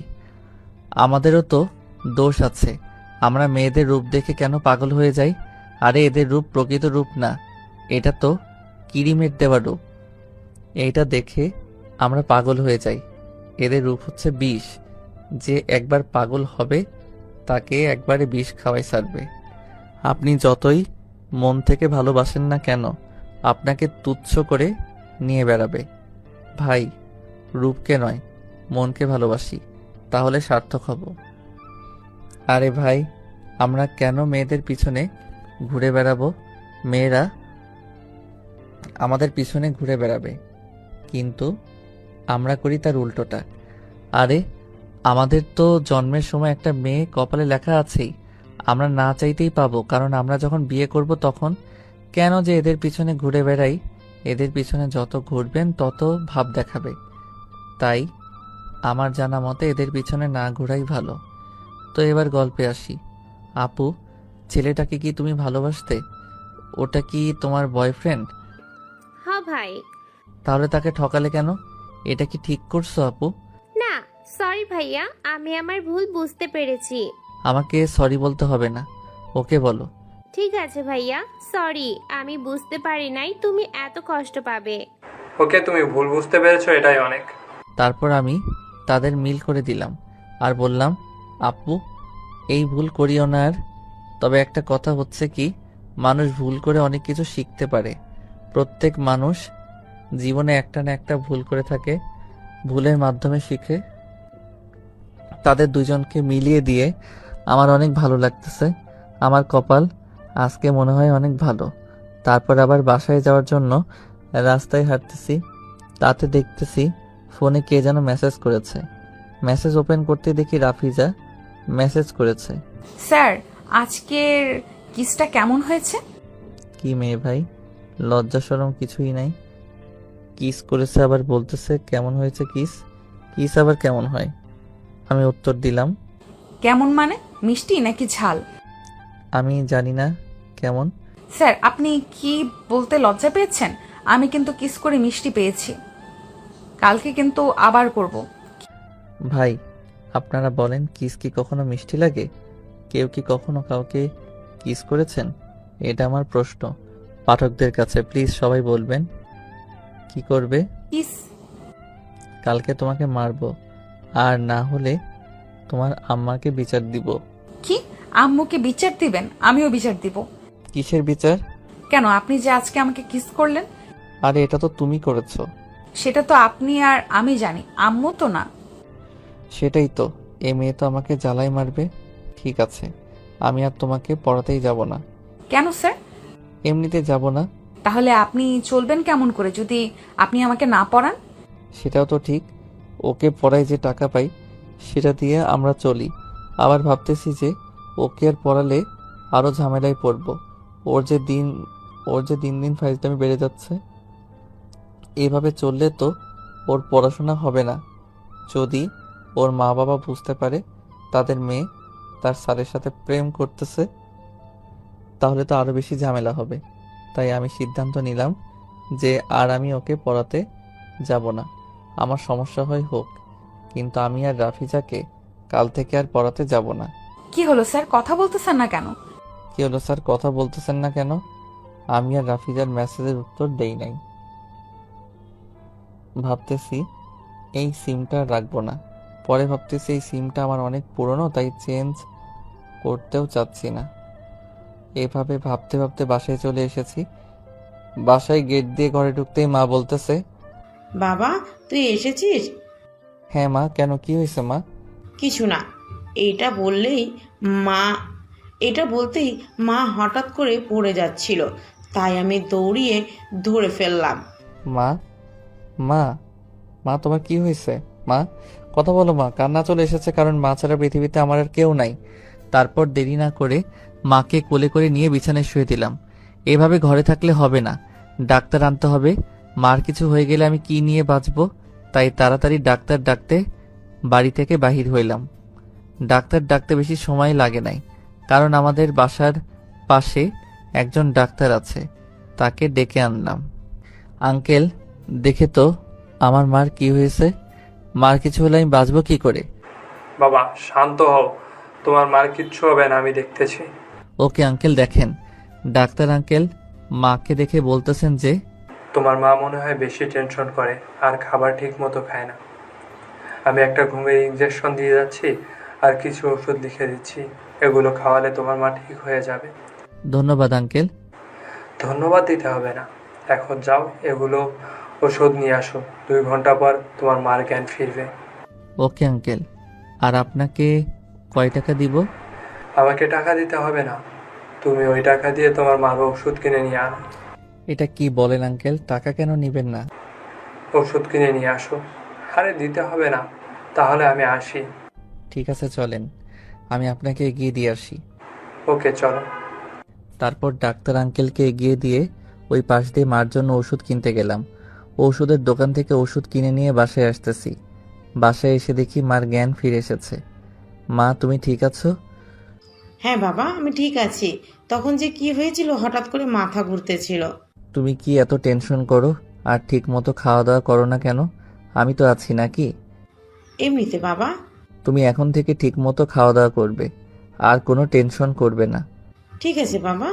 আমাদেরও তো দোষ আছে। আমরা মেয়েদের রূপ দেখে কেন পাগল হয়ে যাই? আরে এদের রূপ প্রকৃত রূপ না, এটা তো কিরিমের দেওয়া রূপ। এইটা দেখে আমরা পাগল হয়ে যাই। এদের রূপ হচ্ছে বিষ। যে একবার পাগল হবে তাকে একবারে বিষ খাওয়াই ছাড়বে। আপনি যতই মন থেকে ভালোবাসেন না কেন, আপনাকে তুচ্ছ করে নিয়ে বেড়াবে। ভাই, রূপকে নয়, মনকে ভালোবাসি, তাহলে সার্থক হব। আরে ভাই, আমরা কেন মেয়েদের পিছনে ঘুরে বেড়াবো? মেয়েরা আমাদের পিছনে ঘুরে বেড়াবে, কিন্তু আমরা করি তার উল্টোটা। আরে আমাদের তো জন্মের সময় একটা মেয়ে কপালে লেখা আছেই, আমরা না চাইতেই পাবো। কারণ আমরা যখন বিয়ে করব তখন কেন যে এদের পিছনে ঘুরে বেড়াই? এদের পিছনে যত ঘুরবেন তত ভাব দেখাবে। তাই আমার জানা মতে এদের পিছনে না ঘোরাই ভালো। তো এবার গল্পে আসি। আপু, ছেলেটাকে কি তুমি ভালোবাসতে? ওটা কি তোমার বয়ফ্রেন্ড? হ্যাঁ ভাই। তাহলে তাকে ঠকালে কেন? এটা কি ঠিক করছো আপু? না, সরি ভাইয়া, আমি আমার ভুল বুঝতে পেরেছি। আমাকে সরি বলতে হবে না, ওকে বলো। ঠিক আছে ভাইয়া, সরি, আমি বুঝতে পারি নাই তুমি এত কষ্ট পাবে। ওকে, তুমি ভুল বুঝতে পেরেছো, এটাই অনেক। তারপর আমি তাদের মিল করে দিলাম আর বললাম, আপু এই ভুল করিও না আর। তবে একটা কথা হচ্ছে কি, মানুষ ভুল করে অনেক কিছু শিখতে পারে। প্রত্যেক মানুষ জীবনে একটা না একটা ভুল করে থাকে, ভুলের মাধ্যমে শিখে। তাদের দুজনকে মিলিয়ে দিয়ে আমার অনেক ভালো লাগতেছে। আমার কপাল আজকে মনে হয় অনেক ভালো। তারপর আবার বাসায় যাওয়ার জন্য রাস্তায় হাঁটতেছি, তাতে দেখতেছি ফোনে কে যেন মেসেজ করেছে। মেসেজ ওপেন করতে দেখি রাফিজা মেসেজ করেছে। স্যার, আজকের কিসটা কেমন হয়েছে? কি মেয়ে ভাই, লজ্জা শরম কিছুই নাই। কিস করেছে আবার বলতেছে কেমন হয়েছে কিস? কিস আবার কেমন হয়? আমি উত্তর দিলাম, কেমন মানে মিষ্টি নাকি ঝাল? আমি জানি না কেমন। স্যার, আপনি কি বলতে লজ্জা পেয়েছেন? আমি কিন্তু কিস করে মিষ্টি পেয়েছি। কালকে কিন্তু আবার করব। ভাই আপনারা বলেন, কিস কি কখনো মিষ্টি লাগে? কেউ কি কখনো কাউকে কিস করেছেন? এটা আমার প্রশ্ন পাঠকদের কাছে। প্লিজ সবাই বলবেন কি করবে। কিস? কালকে তোমাকে মারবো, আর না হলে তোমার আম্মাকে বিচার দিব। কি? আম্মুকে বিচার দিবেন? আমিও বিচার দিব। কিসের বিচার? কেন, আপনি যে আজকে আমাকে কিস করলেন আরে এটা তো তুমি করেছো। সেটা তো আপনি আর আমি জানি, আম্মু তো না। সেটাই তো, এ মেয়ে তো আমাকে জ্বালাই মারবে। ঠিক আছে, আমি আর তোমাকে পড়াতেই যাব না। কেন স্যার? এমনিতে যাব না। তাহলে আপনি চলবেন কেমন করে যদি আপনি আমাকে না পড়ান? সেটাও তো ঠিক, ওকে পড়াই যে টাকা পাই সেটা দিয়ে আমরা চলি। আবার ভাবতেছি যে ওকে আর পড়ালে আরো ঝামেলায় পড়বো। ওর যে দিন দিন ফাইজলামি বেড়ে যাচ্ছে। এভাবে চললে তো ওর পড়াশোনা হবে না। যদি ওর মা বাবা বুঝতে পারে তাদের মেয়ে তার স্যারের সাথে প্রেম করতেছে, তাহলে তো আরো বেশি ঝামেলা হবে। তাই আমি সিদ্ধান্ত নিলাম যে আর আমি ওকে পড়াতে যাব না। আমার সমস্যা হয় হোক, কিন্তু আমি আর রাফিজাকে কাল থেকে আর পড়াতে যাব না। কি হলো স্যার, কথা বলতেছেন না কেন? কি হলো স্যার, কথা বলতেছেন না কেন? আমি আর রাফিজার মেসেজের উত্তর দেই নাই। ভাবতেছি এই সিমটা রাখবো না। পরে ভাবতেছি এই সিমটা আমার অনেক পুরনো, তাই চেঞ্জ করতেও চাচ্ছি না। এভাবে ভাবতে ভাবতে বাসায় চলে এসেছি। বাসায় গেট দিয়ে ঘরে ঢুকতেই মা বলতেছে, বাবা তুই এসেছিস? হ্যাঁ মা, কেন কি হয়েছে মা? কিছু না। মা এটা বলতেই মা হঠাৎ করে পড়ে যাচ্ছিল, তাই আমি দৌড়িয়ে ধরে ফেললাম। মা মা মা তোমার কি হয়েছে? মা কথা বলো মা। কান্না চলে এসেছে, কারণ মা ছাড়া পৃথিবীতে আমার আর কেউ নাই। তারপর দেরি না করে মাকে কোলে করে নিয়ে বিছানায় শুয়ে দিলাম। এভাবে ঘরে থাকলে হবে না, ডাক্তার আনতে হবে। মার কিছু হয়ে গেলে আমি কি নিয়ে বাঁচবো? তাই তাড়াতাড়ি ডাক্তার ডাকতে বাড়ি থেকে বাহির হইলাম। ডাক্তার ডাকতে বেশি সময় লাগে নাই, কারণ আমাদের বাসার পাশে একজন ডাক্তার আছে, তাকে ডেকে আনলাম। আঙ্কেল দেখে তো আমার মার কি হয়েছে। মার কিছু হলে আমি বাঁচবো কি করে? বাবা শান্ত হও, তোমার মার কিচ্ছু হবে না, আমি দেখতেছি। ওকে আঙ্কেল দেখেন। ডাক্তার আঙ্কেল মাকে দেখে বলতেছেন যে তোমার মা মনে হয় বেশি টেনশন করে আর খাবার ঠিক মতো খায় না। আমি একটা ঘুমের ইঞ্জেকশন দিয়ে যাচ্ছি আর কিছু ওষুধ লিখে দিচ্ছি, এগুলো খাওয়ালে তোমার মা ঠিক হয়ে যাবে। ধন্যবাদ আঙ্কেল। ধন্যবাদ দিতে হবে না, এখন যাও এগুলো ওষুধ নিয়ে আসো, 2 ঘন্টা পর তোমার মার জ্ঞান ফিরবে। Okay uncle. আর আপনাকে কয় টাকা দিব? আমাকে টাকা দিতে হবে না, তুমি ওই টাকা দিয়ে তোমার মার ওষুধ কিনে নিয়ে আনো। এটা কি বলেন আঙ্কেল, টাকা কেন নিবেন না? ওষুধ কিনে নিয়ে আসো। আরে দিতে হবে না, তাহলে আমি আসি। ঠিক আছে চলেন, আমি আপনাকে এগিয়ে দিয়ে আসি। ওকে চলো। তারপর ডাক্তার আঙ্কেলকে এগিয়ে দিয়ে ওই পাশ দিয়ে মার জন্য ওষুধ কিনতে গেলাম। ওষুধের দোকান থেকে ওষুধ কিনে নিয়ে বাসায় আসতেছি। বাসায় এসে দেখি মার জ্ঞান ফিরে এসেছে। মা তুমি ঠিক আছো? হ্যাঁ বাবা আমি ঠিক আছি। তখন যে কি হয়েছিল, হঠাৎ করে মাথা ঘুরতেছিল। তুমি কি এত টেনশন করো আর ঠিক মতো খাওয়া দাওয়া করো না কেন? আমি তো আছি নাকি? এমনিতে বাবা। তুমি এখন থেকে ঠিক মতো খাওয়া দাওয়া করবে, আর কোনো টেনশন করবে না। ঠিক আছে বাবা।